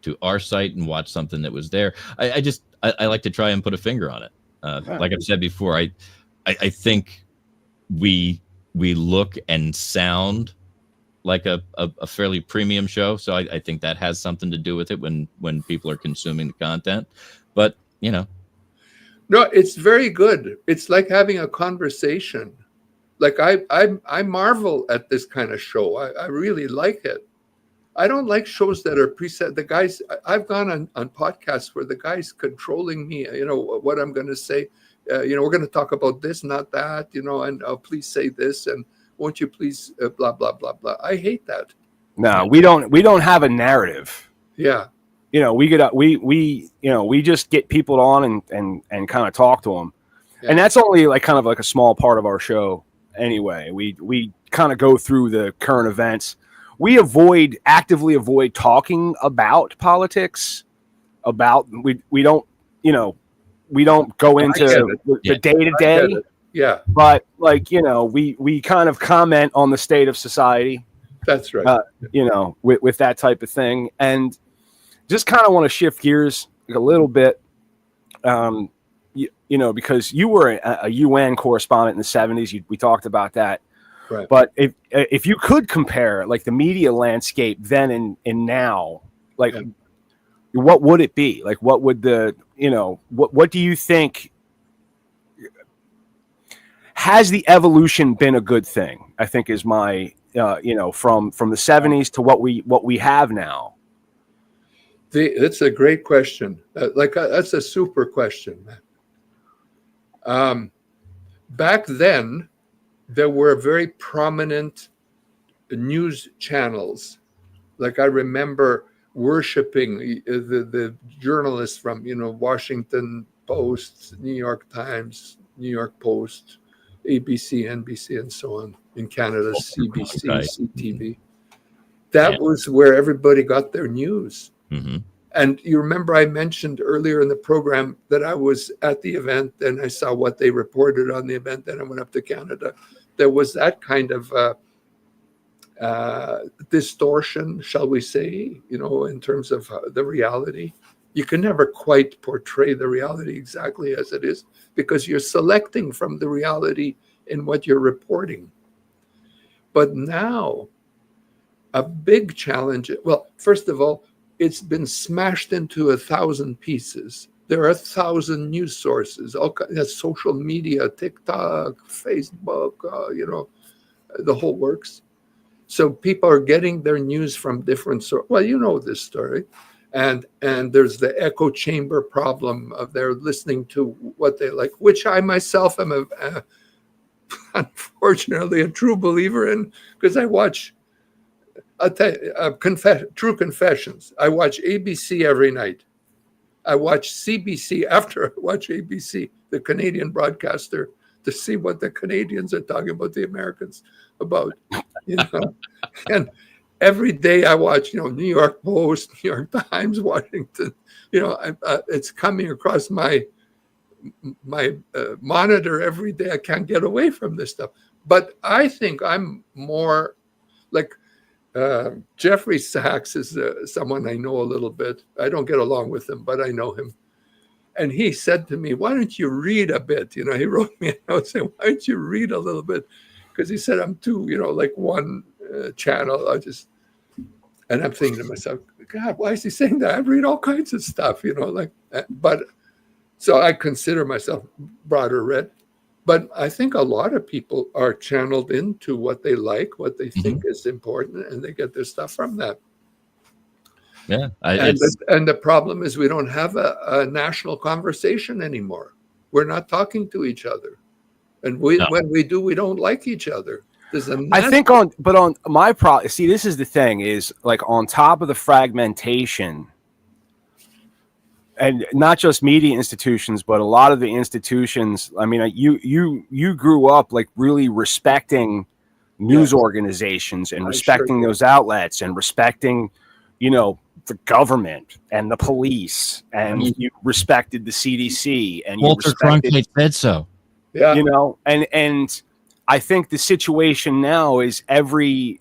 S4: to our site and watch something that was there? I like to try and put a finger on it. Like I've said before, I think we look and sound like a fairly premium show. So I think that has something to do with it when people are consuming the content. But, No,
S3: it's very good. It's like having a conversation. Like I marvel at this kind of show. I really like it. I don't like shows that are preset. The guys, I've gone on podcasts where the guy's controlling me, what I'm going to say. we're going to talk about this, not that, and please say this, and won't you please blah blah blah blah. I hate that.
S2: No, we don't have a narrative.
S3: Yeah.
S2: We just get people on and kind of talk to them.
S3: Yeah.
S2: And that's only like kind of like a small part of our show anyway. We kind of go through the current events. We actively avoid talking about politics. We don't go into the day to day.
S3: Yeah.
S2: But we kind of comment on the state of society.
S3: That's right.
S2: With that type of thing. And just kind of want to shift gears a little bit, because you were a UN correspondent in the 70s. We talked about that.
S3: Right.
S2: But if you could compare like the media landscape then and now, like what would it be? Like what would what do you think? Has the evolution been a good thing? I think is my from the 70s to what we have now.
S3: That's a great question. That's a super question, man. Back then, there were very prominent news channels. Like I remember worshiping the journalists from Washington Post, New York Times, New York Post, ABC, NBC, and so on. In Canada, CBC, right. CTV. That was where everybody got their news.
S4: Mm-hmm.
S3: And you remember I mentioned earlier in the program that I was at the event and I saw what they reported on the event. Then I went up to Canada. There was that kind of distortion, shall we say, in terms of the reality. You can never quite portray the reality exactly as it is because you're selecting from the reality in what you're reporting. But now, a big challenge, well, first of all, it's been smashed into 1,000 pieces. There are 1,000 news sources, all kinds of social media, TikTok, Facebook, the whole works. So people are getting their news from different sources. Well, you know this story. And there's the echo chamber problem of they're listening to what they like, which I myself am unfortunately a true believer in because I watch true confessions. I watch ABC every night. I watch CBC after I watch ABC, the Canadian broadcaster, to see what the Canadians are talking about the Americans about, And every day I watch, New York Post, New York Times, Washington. It's coming across my monitor every day. I can't get away from this stuff. But I think I'm more like Jeffrey Sachs is someone I know a little bit. I don't get along with him, but I know him. And he said to me, why don't you read a bit? He wrote me a note saying, why don't you read a little bit? Because he said, I'm too, like one channel. And I'm thinking to myself, God, why is he saying that? I read all kinds of stuff, but so I consider myself broader read. But I think a lot of people are channeled into what they like, what they think is important, and they get their stuff from that.
S4: Yeah.
S3: And the problem is we don't have a national conversation anymore. We're not talking to each other. And when we do, we don't like each other.
S2: I think on my problem, see, this is the thing is like on top of the fragmentation and not just media institutions, but a lot of the institutions. I mean, you grew up like really respecting news organizations and respecting those outlets and respecting, the government and the police, and you respected the CDC and
S4: Walter Cronkite said so.
S3: Yeah,
S2: and I think the situation now is every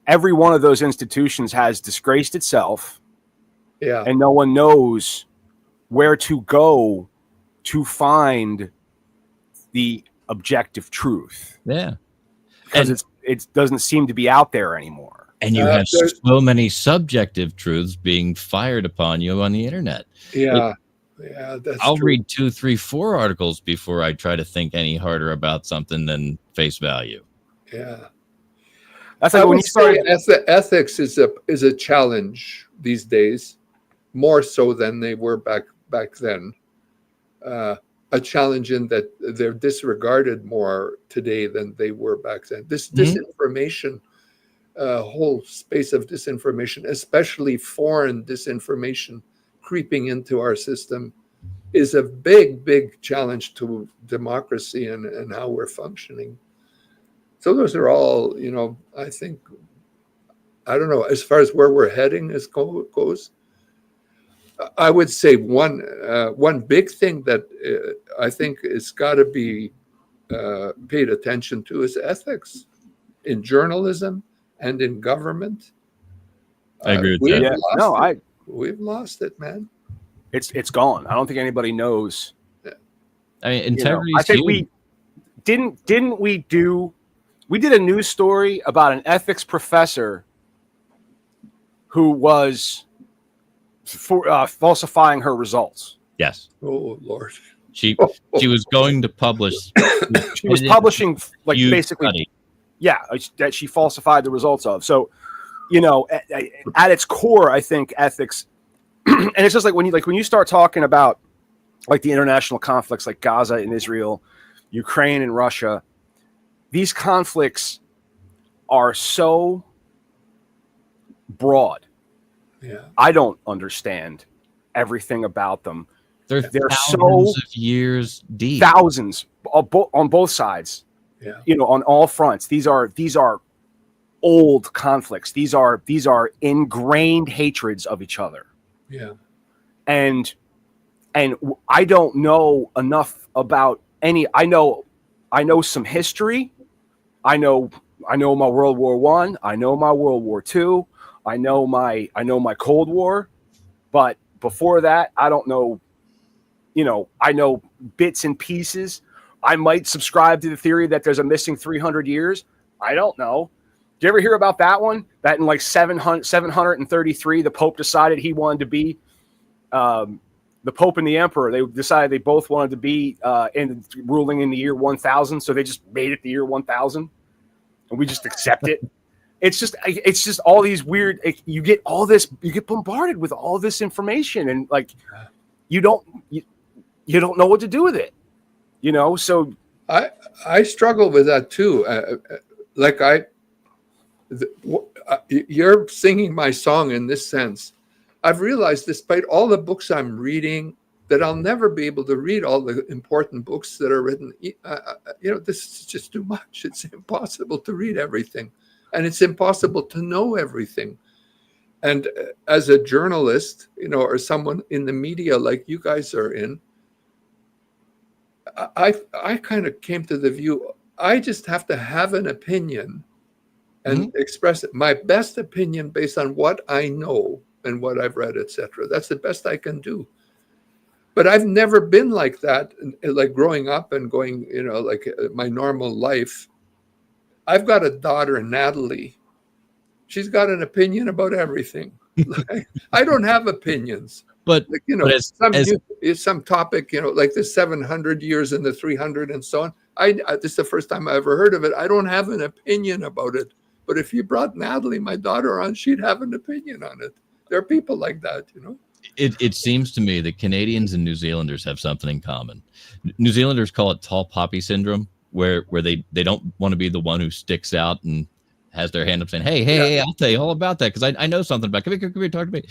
S2: one of those institutions has disgraced itself.
S3: Yeah,
S2: and no one knows where to go to find the objective truth.
S4: Yeah,
S2: because it doesn't seem to be out there anymore.
S4: And you have so many subjective truths being fired upon you on the internet.
S3: Yeah. That's
S4: I'll
S3: true.
S4: read 2, 3, 4 articles before I try to think any harder about something than face value.
S3: Yeah.
S2: That's like when you start.
S3: Ethics is a challenge these days, more so than they were back then. a challenge in that they're disregarded more today than they were back then. This disinformation, whole space of disinformation, especially foreign disinformation creeping into our system, is a big, big challenge to democracy and how we're functioning. So those are all, I think, I don't know, as far as where we're heading goes, I would say one big thing that I think has got to be paid attention to is ethics in journalism and in government.
S4: I agree with that.
S3: We've lost it, man.
S2: It's gone. I don't think anybody knows.
S4: I mean, integrity.
S2: I think we did a news story about an ethics professor who was falsifying her results.
S4: Yes.
S3: Oh Lord.
S4: She was going to publish.
S2: She was publishing basically.
S4: Study.
S2: Yeah, that she falsified the results of. So, at its core, I think ethics, and it's just like when you start talking about like the international conflicts like Gaza and Israel, Ukraine and Russia, these conflicts are so broad.
S3: Yeah.
S2: I don't understand everything about them.
S4: They're
S2: thousands
S4: of years deep.
S2: Thousands on both sides.
S3: Yeah.
S2: On all fronts. These are old conflicts. These are ingrained hatreds of each other.
S3: Yeah.
S2: And I don't know enough about any. I know some history. I know my World War I. I know my World War II. I know my Cold War, but before that, I don't know. I know bits and pieces. I might subscribe to the theory that there's a missing 300 years. I don't know. Did you ever hear about that one? That in like 733, the Pope decided he wanted to be the Pope and the Emperor. They decided they both wanted to be ruling in the year 1000, so they just made it the year 1000, and we just accept it. It's just all these weird. You get bombarded with all this information, and like you don't know what to do with it. So
S3: I struggle with that too. You're singing my song in this sense. I've realized, despite all the books I'm reading, that I'll never be able to read all the important books that are written. This is just too much. It's impossible to read everything, and it's impossible to know everything. And as a journalist, or someone in the media like you guys are in, I kind of came to the view, I just have to have an opinion and express it, my best opinion based on what I know and what I've read, etc. That's the best I can do. But I've never been like that, like growing up and going, like my normal life. I've got a daughter, Natalie. She's got an opinion about everything. I don't have opinions.
S4: But
S3: some topic, like the 700 years and the 300 and so on. This is the first time I ever heard of it. I don't have an opinion about it. But if you brought Natalie, my daughter, on, she'd have an opinion on it. There are people like that,
S4: It seems to me that Canadians and New Zealanders have something in common. New Zealanders call it tall poppy syndrome, where they don't want to be the one who sticks out and has their hand up saying, hey, I'll tell you all about that because I know something about it. Come here, talk to me.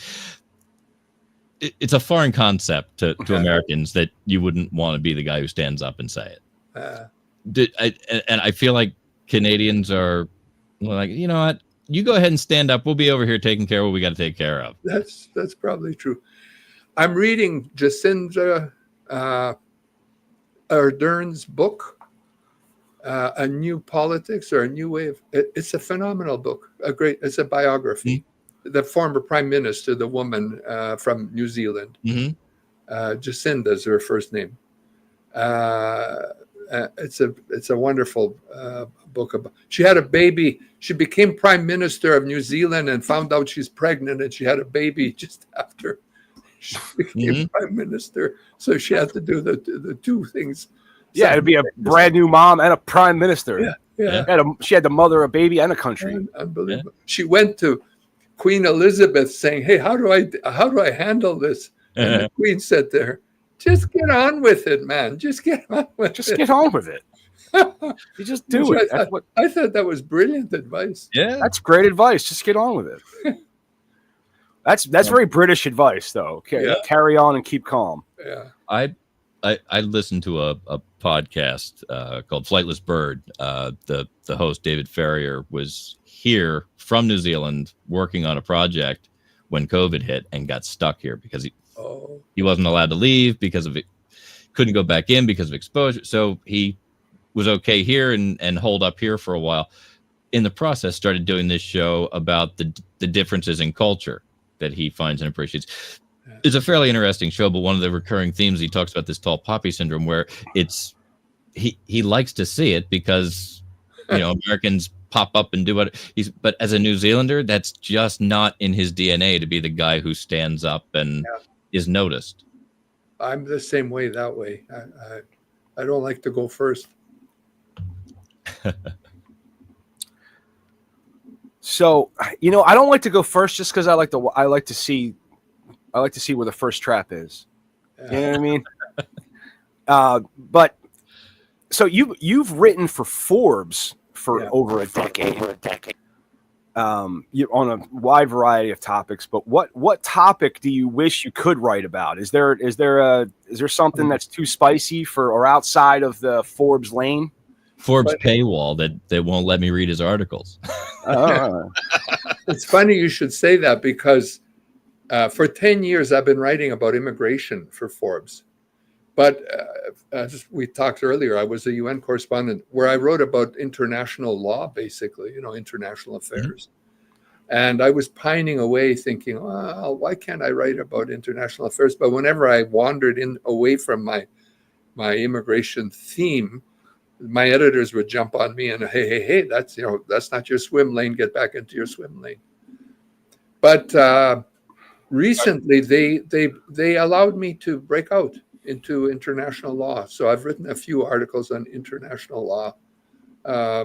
S4: It's a foreign concept to Americans that you wouldn't want to be the guy who stands up and say it. And I feel like Canadians are like, you know what? You go ahead and stand up. We'll be over here taking care of what we got to take care of.
S3: That's probably true. I'm reading Jacinda Ardern's book, A New Politics or a New Way of. It's a phenomenal book. It's a biography. Mm-hmm. The former prime minister, the woman from New Zealand, Jacinda is her first name. It's a wonderful book about. She had a baby. She became prime minister of New Zealand and found out she's pregnant, and she had a baby just after she became prime minister. So she had to do the two things.
S2: Yeah, it'd be a brand new mom and a prime minister.
S3: Yeah.
S2: She had to mother a baby and a country.
S3: Unbelievable. Yeah. She went to Queen Elizabeth saying, "Hey, how do I handle this?" And the Queen said to her, Just get on with it, man. Just get on with it.
S2: Just get on with it. You just do it.
S3: I thought that was brilliant advice.
S4: Yeah,
S2: that's great advice. Just get on with it. That's very British advice, though. Okay, carry on and keep calm.
S3: Yeah,
S4: I listened to a podcast called Flightless Bird. The host, David Ferrier, was here from New Zealand working on a project when COVID hit and got stuck here because he wasn't allowed to leave because of it, couldn't go back in because of exposure. So he was okay here and holed up here for a while. In the process, started doing this show about the differences in culture that he finds and appreciates. It's a fairly interesting show, but one of the recurring themes, he talks about this tall poppy syndrome, where he likes to see it because Americans pop up and do what but as a New Zealander, that's just not in his DNA to be the guy who stands up and is noticed.
S3: I'm the same way that way. I don't like to go first.
S2: So, I don't like to go first just because I like to see where the first trap is. You know what I mean? But so you've written for Forbes for over a decade. You're on a wide variety of topics, but what topic do you wish you could write about? Is there something that's too spicy or outside of the Forbes lane?
S4: Forbes paywall that won't let me read his articles.
S3: It's funny you should say that because for 10 years I've been writing about immigration for Forbes. But as we talked earlier, I was a UN correspondent where I wrote about international law, basically, international affairs. Mm-hmm. And I was pining away thinking, why can't I write about international affairs? But whenever I wandered away from my immigration theme, my editors would jump on me and hey, that's not your swim lane. Get back into your swim lane. But recently, they allowed me to break out into international law. So I've written a few articles on international law. I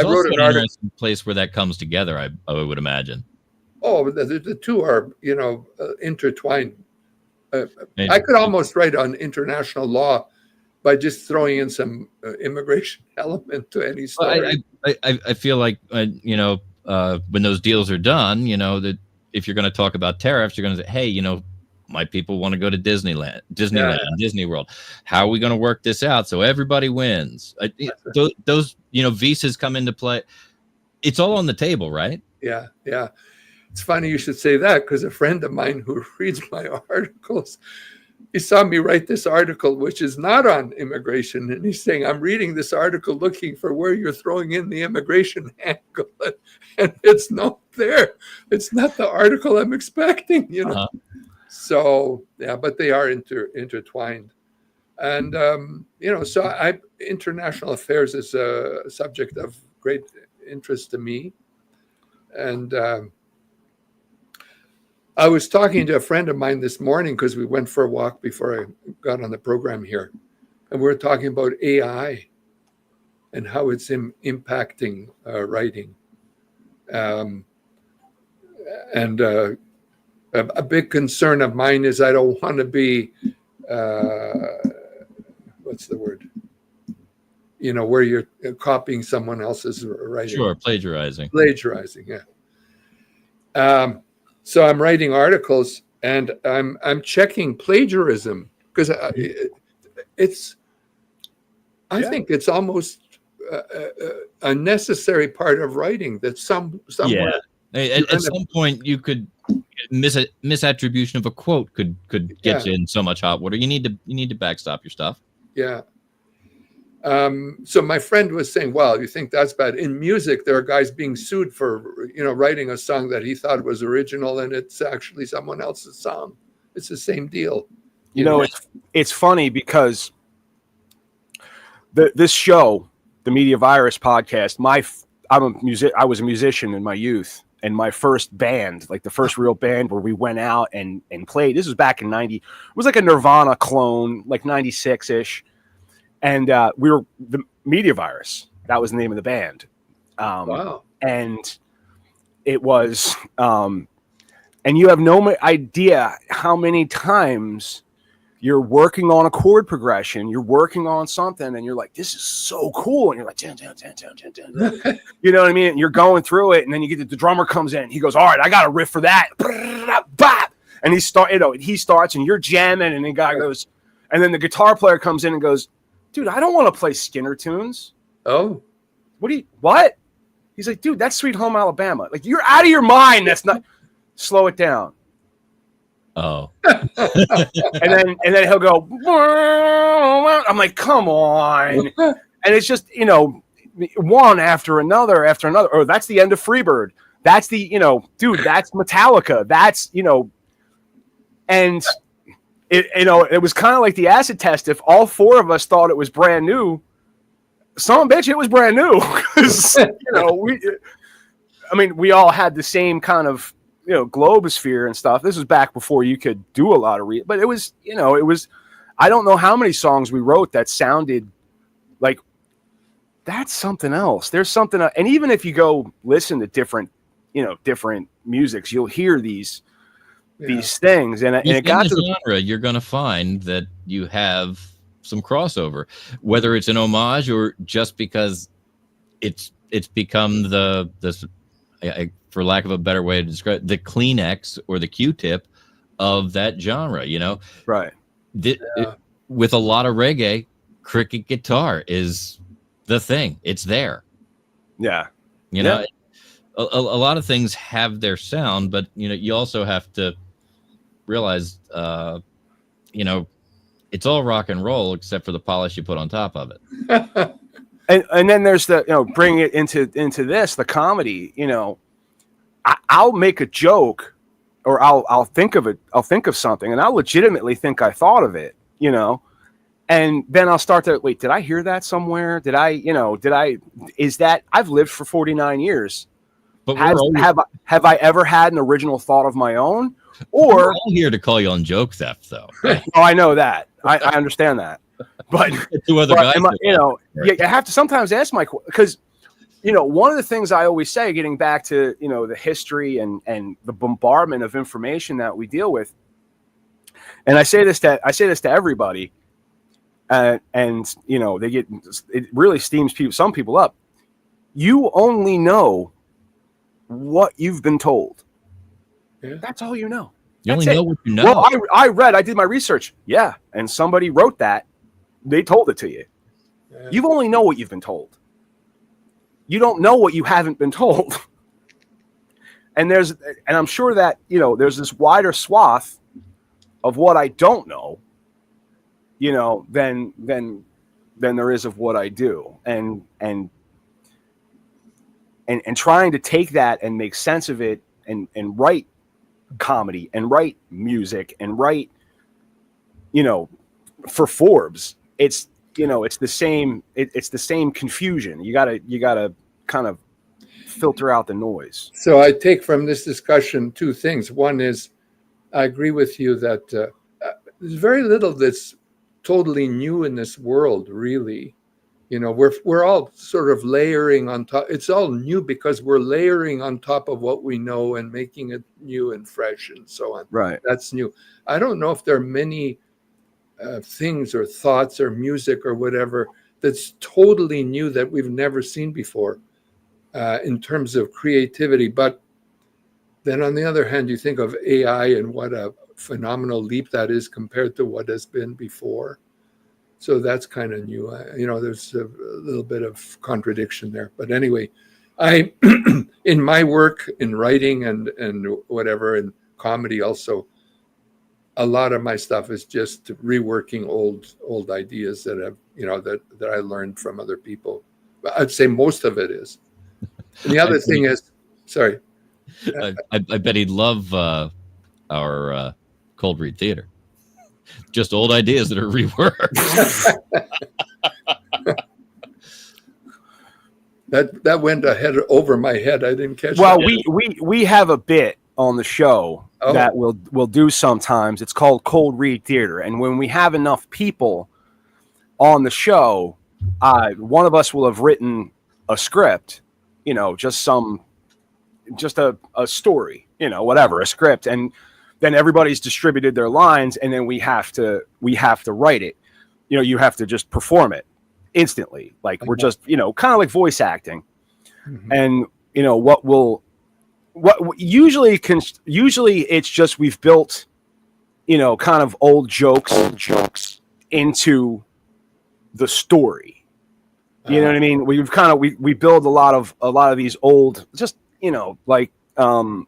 S3: wrote an
S4: interesting place where that comes together. I would imagine.
S3: Oh, the two are intertwined. I could almost write on international law by just throwing in some immigration element to any story.
S4: I feel like when those deals are done, that if you're going to talk about tariffs, you're going to say, hey, my people want to go to Disneyland, Disney World. How are we going to work this out so everybody wins? Those visas come into play. It's all on the table, right?
S3: Yeah. It's funny you should say that because a friend of mine who reads my articles, he saw me write this article, which is not on immigration. And he's saying, I'm reading this article looking for where you're throwing in the immigration angle. And it's not there. It's not the article I'm expecting, Uh-huh. So, but they are intertwined. And, so international affairs is a subject of great interest to me. And I was talking to a friend of mine this morning because we went for a walk before I got on the program here. And we were talking about AI and how it's impacting writing. A big concern of mine is I don't want to be, what's the word? Where you're copying someone else's writing.
S4: Sure, plagiarizing,
S3: yeah. So I'm writing articles and I'm checking plagiarism because I think it's almost a necessary part of writing that somewhere.
S4: Yeah. At some point you could misattribution of a quote could get you in so much hot water. You need to backstop your stuff.
S3: Yeah. So my friend was saying, well, you think that's bad. In music, there are guys being sued for, writing a song that he thought was original and it's actually someone else's song. It's the same deal.
S2: It's funny because this show, the Media Virus podcast, I was a musician in my youth, and my first band, like the first real band where we went out and played, this was back in 90, it was like a Nirvana clone, like 96-ish. And we were the Media Virus. That was the name of the band.
S3: Wow.
S2: And it was, and you have no idea how many times you're working on a chord progression, you're working on something, and you're like, this is so cool. And you're like, you know what I mean? And you're going through it, and then you get the drummer comes in. He goes, all right, I got a riff for that. And he starts, and you're jamming, and the guy goes, and then the guitar player comes in and goes, dude, I don't want to play Skinner tunes.
S3: Oh,
S2: what? He's like, dude, that's Sweet Home Alabama. Like, you're out of your mind. That's not. Slow it down.
S4: Oh.
S2: and then he'll go. I'm like, come on. And it's just, one after another. Oh, that's the end of Freebird. That's the, dude, that's Metallica. That's, and it was kind of like the acid test. If all four of us thought it was brand new, bitch, it was brand new. Because, we all had the same kind of, globosphere and stuff. This was back before you could do a lot of but it was, I don't know how many songs we wrote that sounded like that's something else. There's something, and even if you go listen to different musics, you'll hear these things. And it got to
S4: the genre, you're going to find that you have some crossover, whether it's an homage or just because it's become the for lack of a better way to describe the Kleenex or the Q-tip of that genre,
S2: right.
S4: With a lot of reggae, cricket guitar is the thing. It's there.
S2: Yeah.
S4: A lot of things have their sound, but you also have to realize, it's all rock and roll except for the polish you put on top of it.
S2: and then there's the, bring it into this, the comedy, I'll make a joke or I'll think of it. I'll think of something and I'll legitimately think I thought of it, and then I'll start to wait. Did I hear that somewhere? Is that I've lived for 49 years.
S4: But
S2: have I ever had an original thought of my own? Or
S4: we're all here to call you on joke theft, though. Right?
S2: Oh, I know that. I understand that. But
S4: two other guys,
S2: you have to sometimes ask because one of the things I always say, getting back to the history and the bombardment of information that we deal with, and I say this to everybody, and it really steams some people up. You only know what you've been told. Yeah. That's all you know.
S4: You only know what you know.
S2: Well, I did my research. Yeah, and somebody wrote that. They told it to you. Yeah. You only know what you've been told. You don't know what you haven't been told. And I'm sure that, there's this wider swath of what I don't know, than there is of what I do. And trying to take that and make sense of it and write comedy and write music and write, for Forbes, it's the same confusion. You gotta kind of filter out the noise.
S3: So I take from this discussion two things. One is I agree with you that there's very little that's totally new in this world, really. We're all sort of layering on top. It's all new because we're layering on top of what we know and making it new and fresh and so on.
S2: Right.
S3: That's new. I don't know if there are many things or thoughts or music or whatever that's totally new that we've never seen before in terms of creativity. But then on the other hand, you think of AI and what a phenomenal leap that is compared to what has been before. So that's kind of new. There's a little bit of contradiction there. But anyway, I, in my work, in writing and whatever, and comedy also, a lot of my stuff is just reworking old ideas that have, that I learned from other people. I'd say most of it is. And the other thing is, sorry.
S4: I bet he'd love our cold read theater. Just old ideas that are reworked.
S3: That went over my head. I didn't catch.
S2: Well,
S3: that.
S2: we have a bit on the show that we'll do sometimes. It's called Cold Read Theater, and when we have enough people on the show, one of us will have written a script. Just a story. Whatever, a script, and then everybody's distributed their lines, and then we have to write it. You have to just perform it instantly. Like we're just, kind of like voice acting.
S3: Mm-hmm.
S2: And usually it's just we've built, kind of old jokes into the story. You know what I mean? We've kind of we build a lot of these old, just like I'm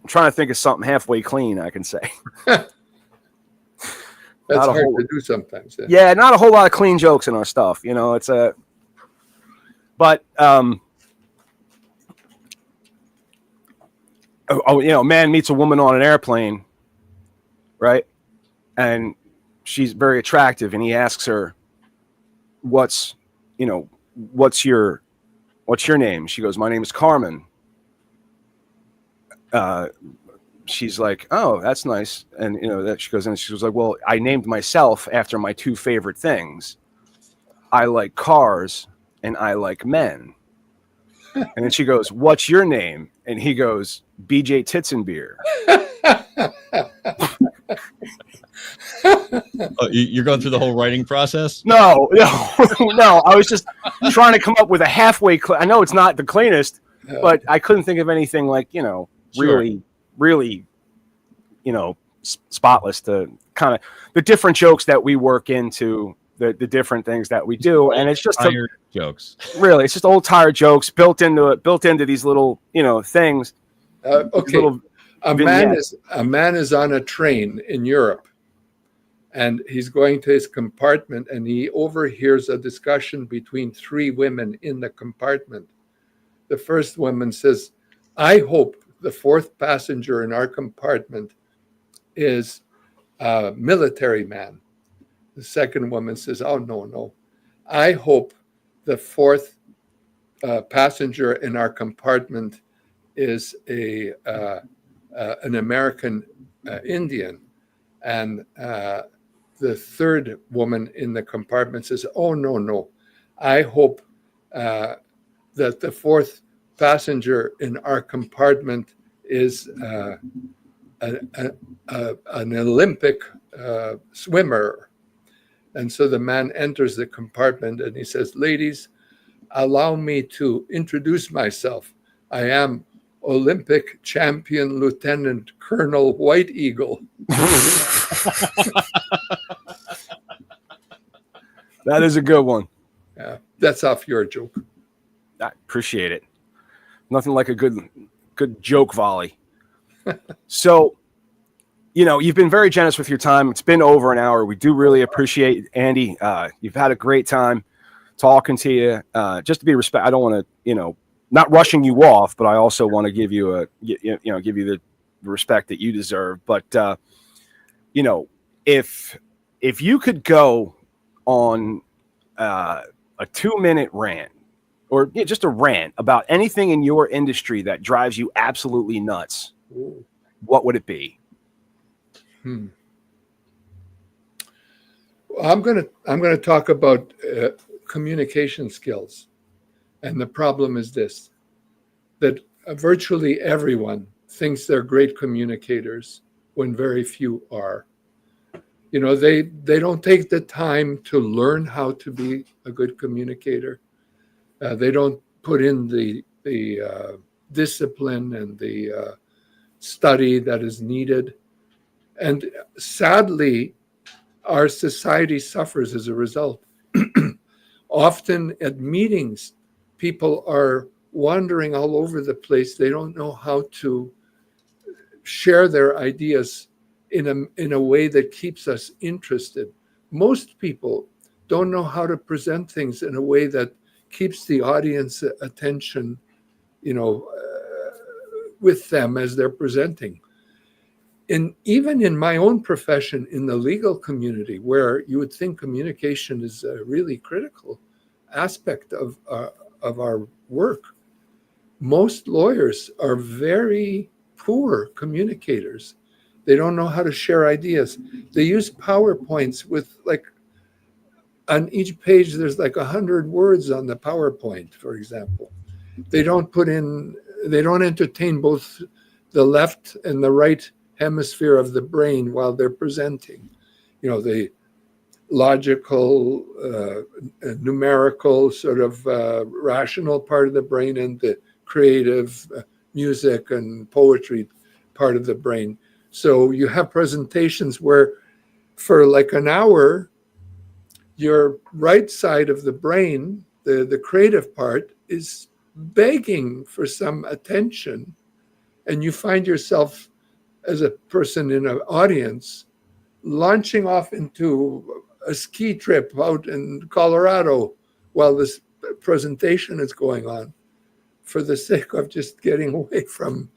S2: trying to think of something halfway clean I can say.
S3: That's hard to do sometimes.
S2: Yeah, not a whole lot of clean jokes in our stuff. It's a, but man meets a woman on an airplane, right? And she's very attractive, and he asks her, what's your name? She goes, my name is Carmen. She's like, oh, that's nice. And that she goes, and she was like, well, I named myself after my two favorite things. I like cars and I like men. And then she goes, what's your name? And he goes, BJ Titzenbeer.
S4: Oh, you're going through the whole writing process?
S2: No. I was just trying to come up with a halfway. I know it's not the cleanest, but I couldn't think of anything like, really, spotless to kind of the different jokes that we work into the different things that we do. And it's just
S4: tired jokes.
S2: Really, it's just old tired jokes built into these little, things.
S3: Okay.
S2: Little
S3: a man is on a train in Europe, and he's going to his compartment, and he overhears a discussion between three women in the compartment. The first woman says, I hope the fourth passenger in our compartment is a military man. The second woman says, oh, no. I hope the fourth passenger in our compartment is an American Indian. And the third woman in the compartment says, oh, no. I hope that the fourth passenger in our compartment is an Olympic swimmer. And so the man enters the compartment and he says, ladies, allow me to introduce myself. I am Olympic champion Lieutenant Colonel White Eagle.
S2: That is a good one.
S3: Yeah, that's off your joke.
S2: I appreciate it. Nothing like a good joke volley. So, you've been very generous with your time. It's been over an hour. We do really appreciate, Andy. You've had a great time talking to you. Just to be respect, I don't want to, not rushing you off, but I also want to give you the respect that you deserve. But if you could go on a 2-minute rant, or just a rant about anything in your industry that drives you absolutely nuts, what would it be?
S3: I'm going to talk about communication skills. And the problem is this, that virtually everyone thinks they're great communicators when very few are. They don't take the time to learn how to be a good communicator. They don't put in the discipline and the study that is needed. And sadly, our society suffers as a result. Often at meetings, people are wandering all over the place. They don't know how to share their ideas in a way that keeps us interested. Most people don't know how to present things in a way that keeps the audience attention, with them as they're presenting. And even in my own profession, in the legal community, where you would think communication is a really critical aspect of our work, most lawyers are very poor communicators. They don't know how to share ideas. They use PowerPoints with on each page, there's 100 words on the PowerPoint, for example. They don't entertain both the left and the right hemisphere of the brain while they're presenting. The logical, numerical, sort of rational part of the brain, and the creative, music and poetry part of the brain. So you have presentations where for like an hour, your right side of the brain, the creative part, is begging for some attention. And you find yourself as a person in an audience launching off into a ski trip out in Colorado while this presentation is going on, for the sake of just getting away from,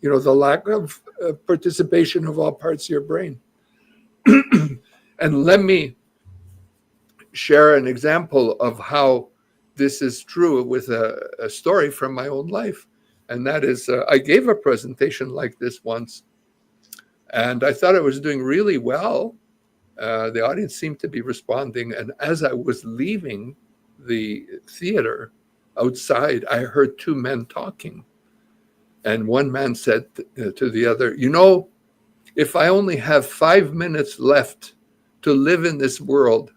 S3: the lack of participation of all parts of your brain. And let me share an example of how this is true with a story from my own life. And that is, I gave a presentation like this once, and I thought I was doing really well. The audience seemed to be responding. And as I was leaving the theater outside, I heard two men talking. And one man said to the other, if I only have 5 minutes left to live in this world,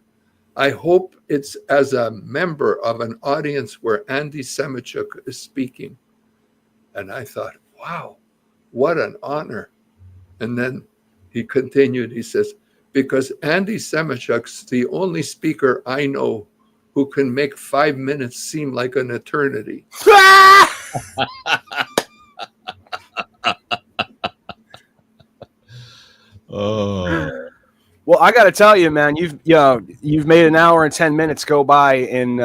S3: I hope it's as a member of an audience where Andy Semotiuk is speaking. And I thought, wow, what an honor. And then he continued, he says, because Andy Semotiuk's the only speaker I know who can make 5 minutes seem like an eternity.
S4: Oh.
S2: Well, I got to tell you, man, you've made an hour and 10 minutes go by in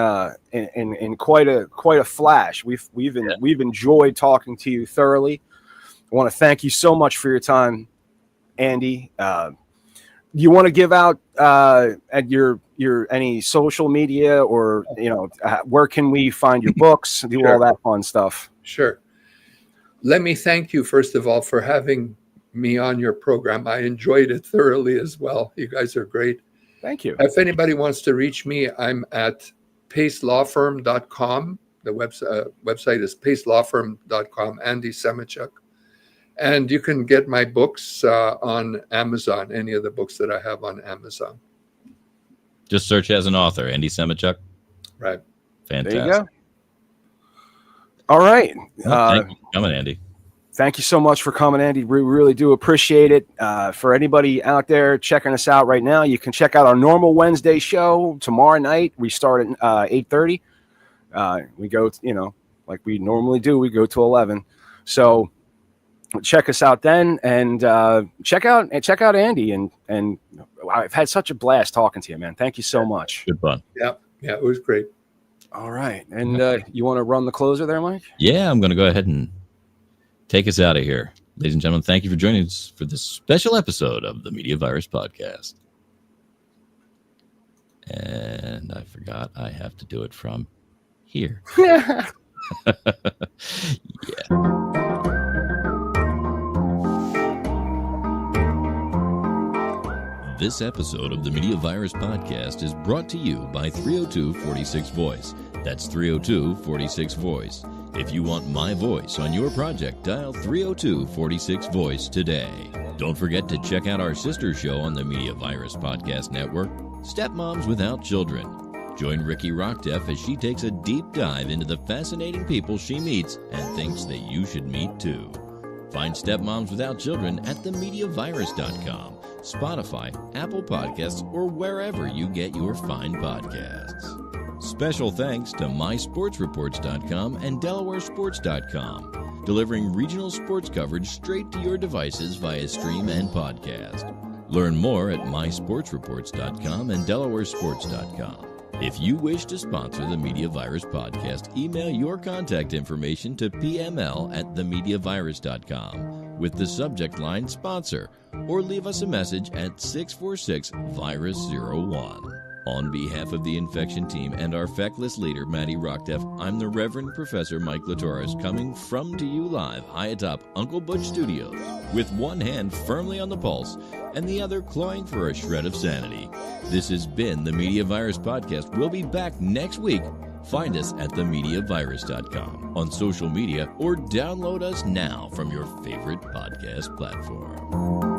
S2: quite a flash. We've enjoyed talking to you thoroughly. I want to thank you so much for your time, Andy. You want to give out at your any social media, or where can we find your books, do all that fun stuff?
S3: Sure. Let me thank you first of all for having me on your program. I enjoyed it thoroughly as well. You guys are great.
S2: Thank you.
S3: If anybody wants to reach me, I'm at pacelawfirm.com. The website is pacelawfirm.com, Andy Semotiuk. And you can get my books on Amazon, any of the books that I have on Amazon.
S4: Just search as an author, Andy Semotiuk.
S3: Right.
S4: Fantastic.
S2: There you go. All right.
S4: Thank you for coming, Andy.
S2: Thank you so much for coming, Andy. We really do appreciate it. For anybody out there checking us out right now, you can check out our normal Wednesday show tomorrow night. We start at 8:30. We go, like we normally do. We go to 11. So check us out then, and check out Andy. And I've had such a blast talking to you, man. Thank you so much.
S4: Good fun.
S3: Yeah, it was great.
S2: All right, and you want to run the closer there, Mike?
S4: Yeah, I'm going to go ahead and take us out of here. Ladies and gentlemen, thank you for joining us for this special episode of the Media Virus Podcast. And I forgot I have to do it from here. Yeah. This episode of the Media Virus Podcast is brought to you by 302-46 Voice. That's 302-46 Voice. If you want my voice on your project, dial 302-46 Voice today. Don't forget to check out our sister show on the Media Virus Podcast Network, Stepmoms Without Children. Join Ricky Rockdeff as she takes a deep dive into the fascinating people she meets and thinks that you should meet too. Find Stepmoms Without Children at themediavirus.com, Spotify, Apple Podcasts, or wherever you get your fine podcasts. Special thanks to mysportsreports.com and delawaresports.com, delivering regional sports coverage straight to your devices via stream and podcast. Learn more at mysportsreports.com and delawaresports.com. If you wish to sponsor the Media Virus Podcast, email your contact information to pml@themediavirus.com with the subject line sponsor, or leave us a message at 646-VIRUS01. On behalf of the infection team and our feckless leader, Maddie Rockdeff, I'm the Reverend Professor Mike Latoris, coming to you live high atop Uncle Butch Studios, with one hand firmly on the pulse and the other clawing for a shred of sanity. This has been the Media Virus Podcast. We'll be back next week
S5: Find us at themediavirus.com, on social media, or download us now from your favorite podcast platform.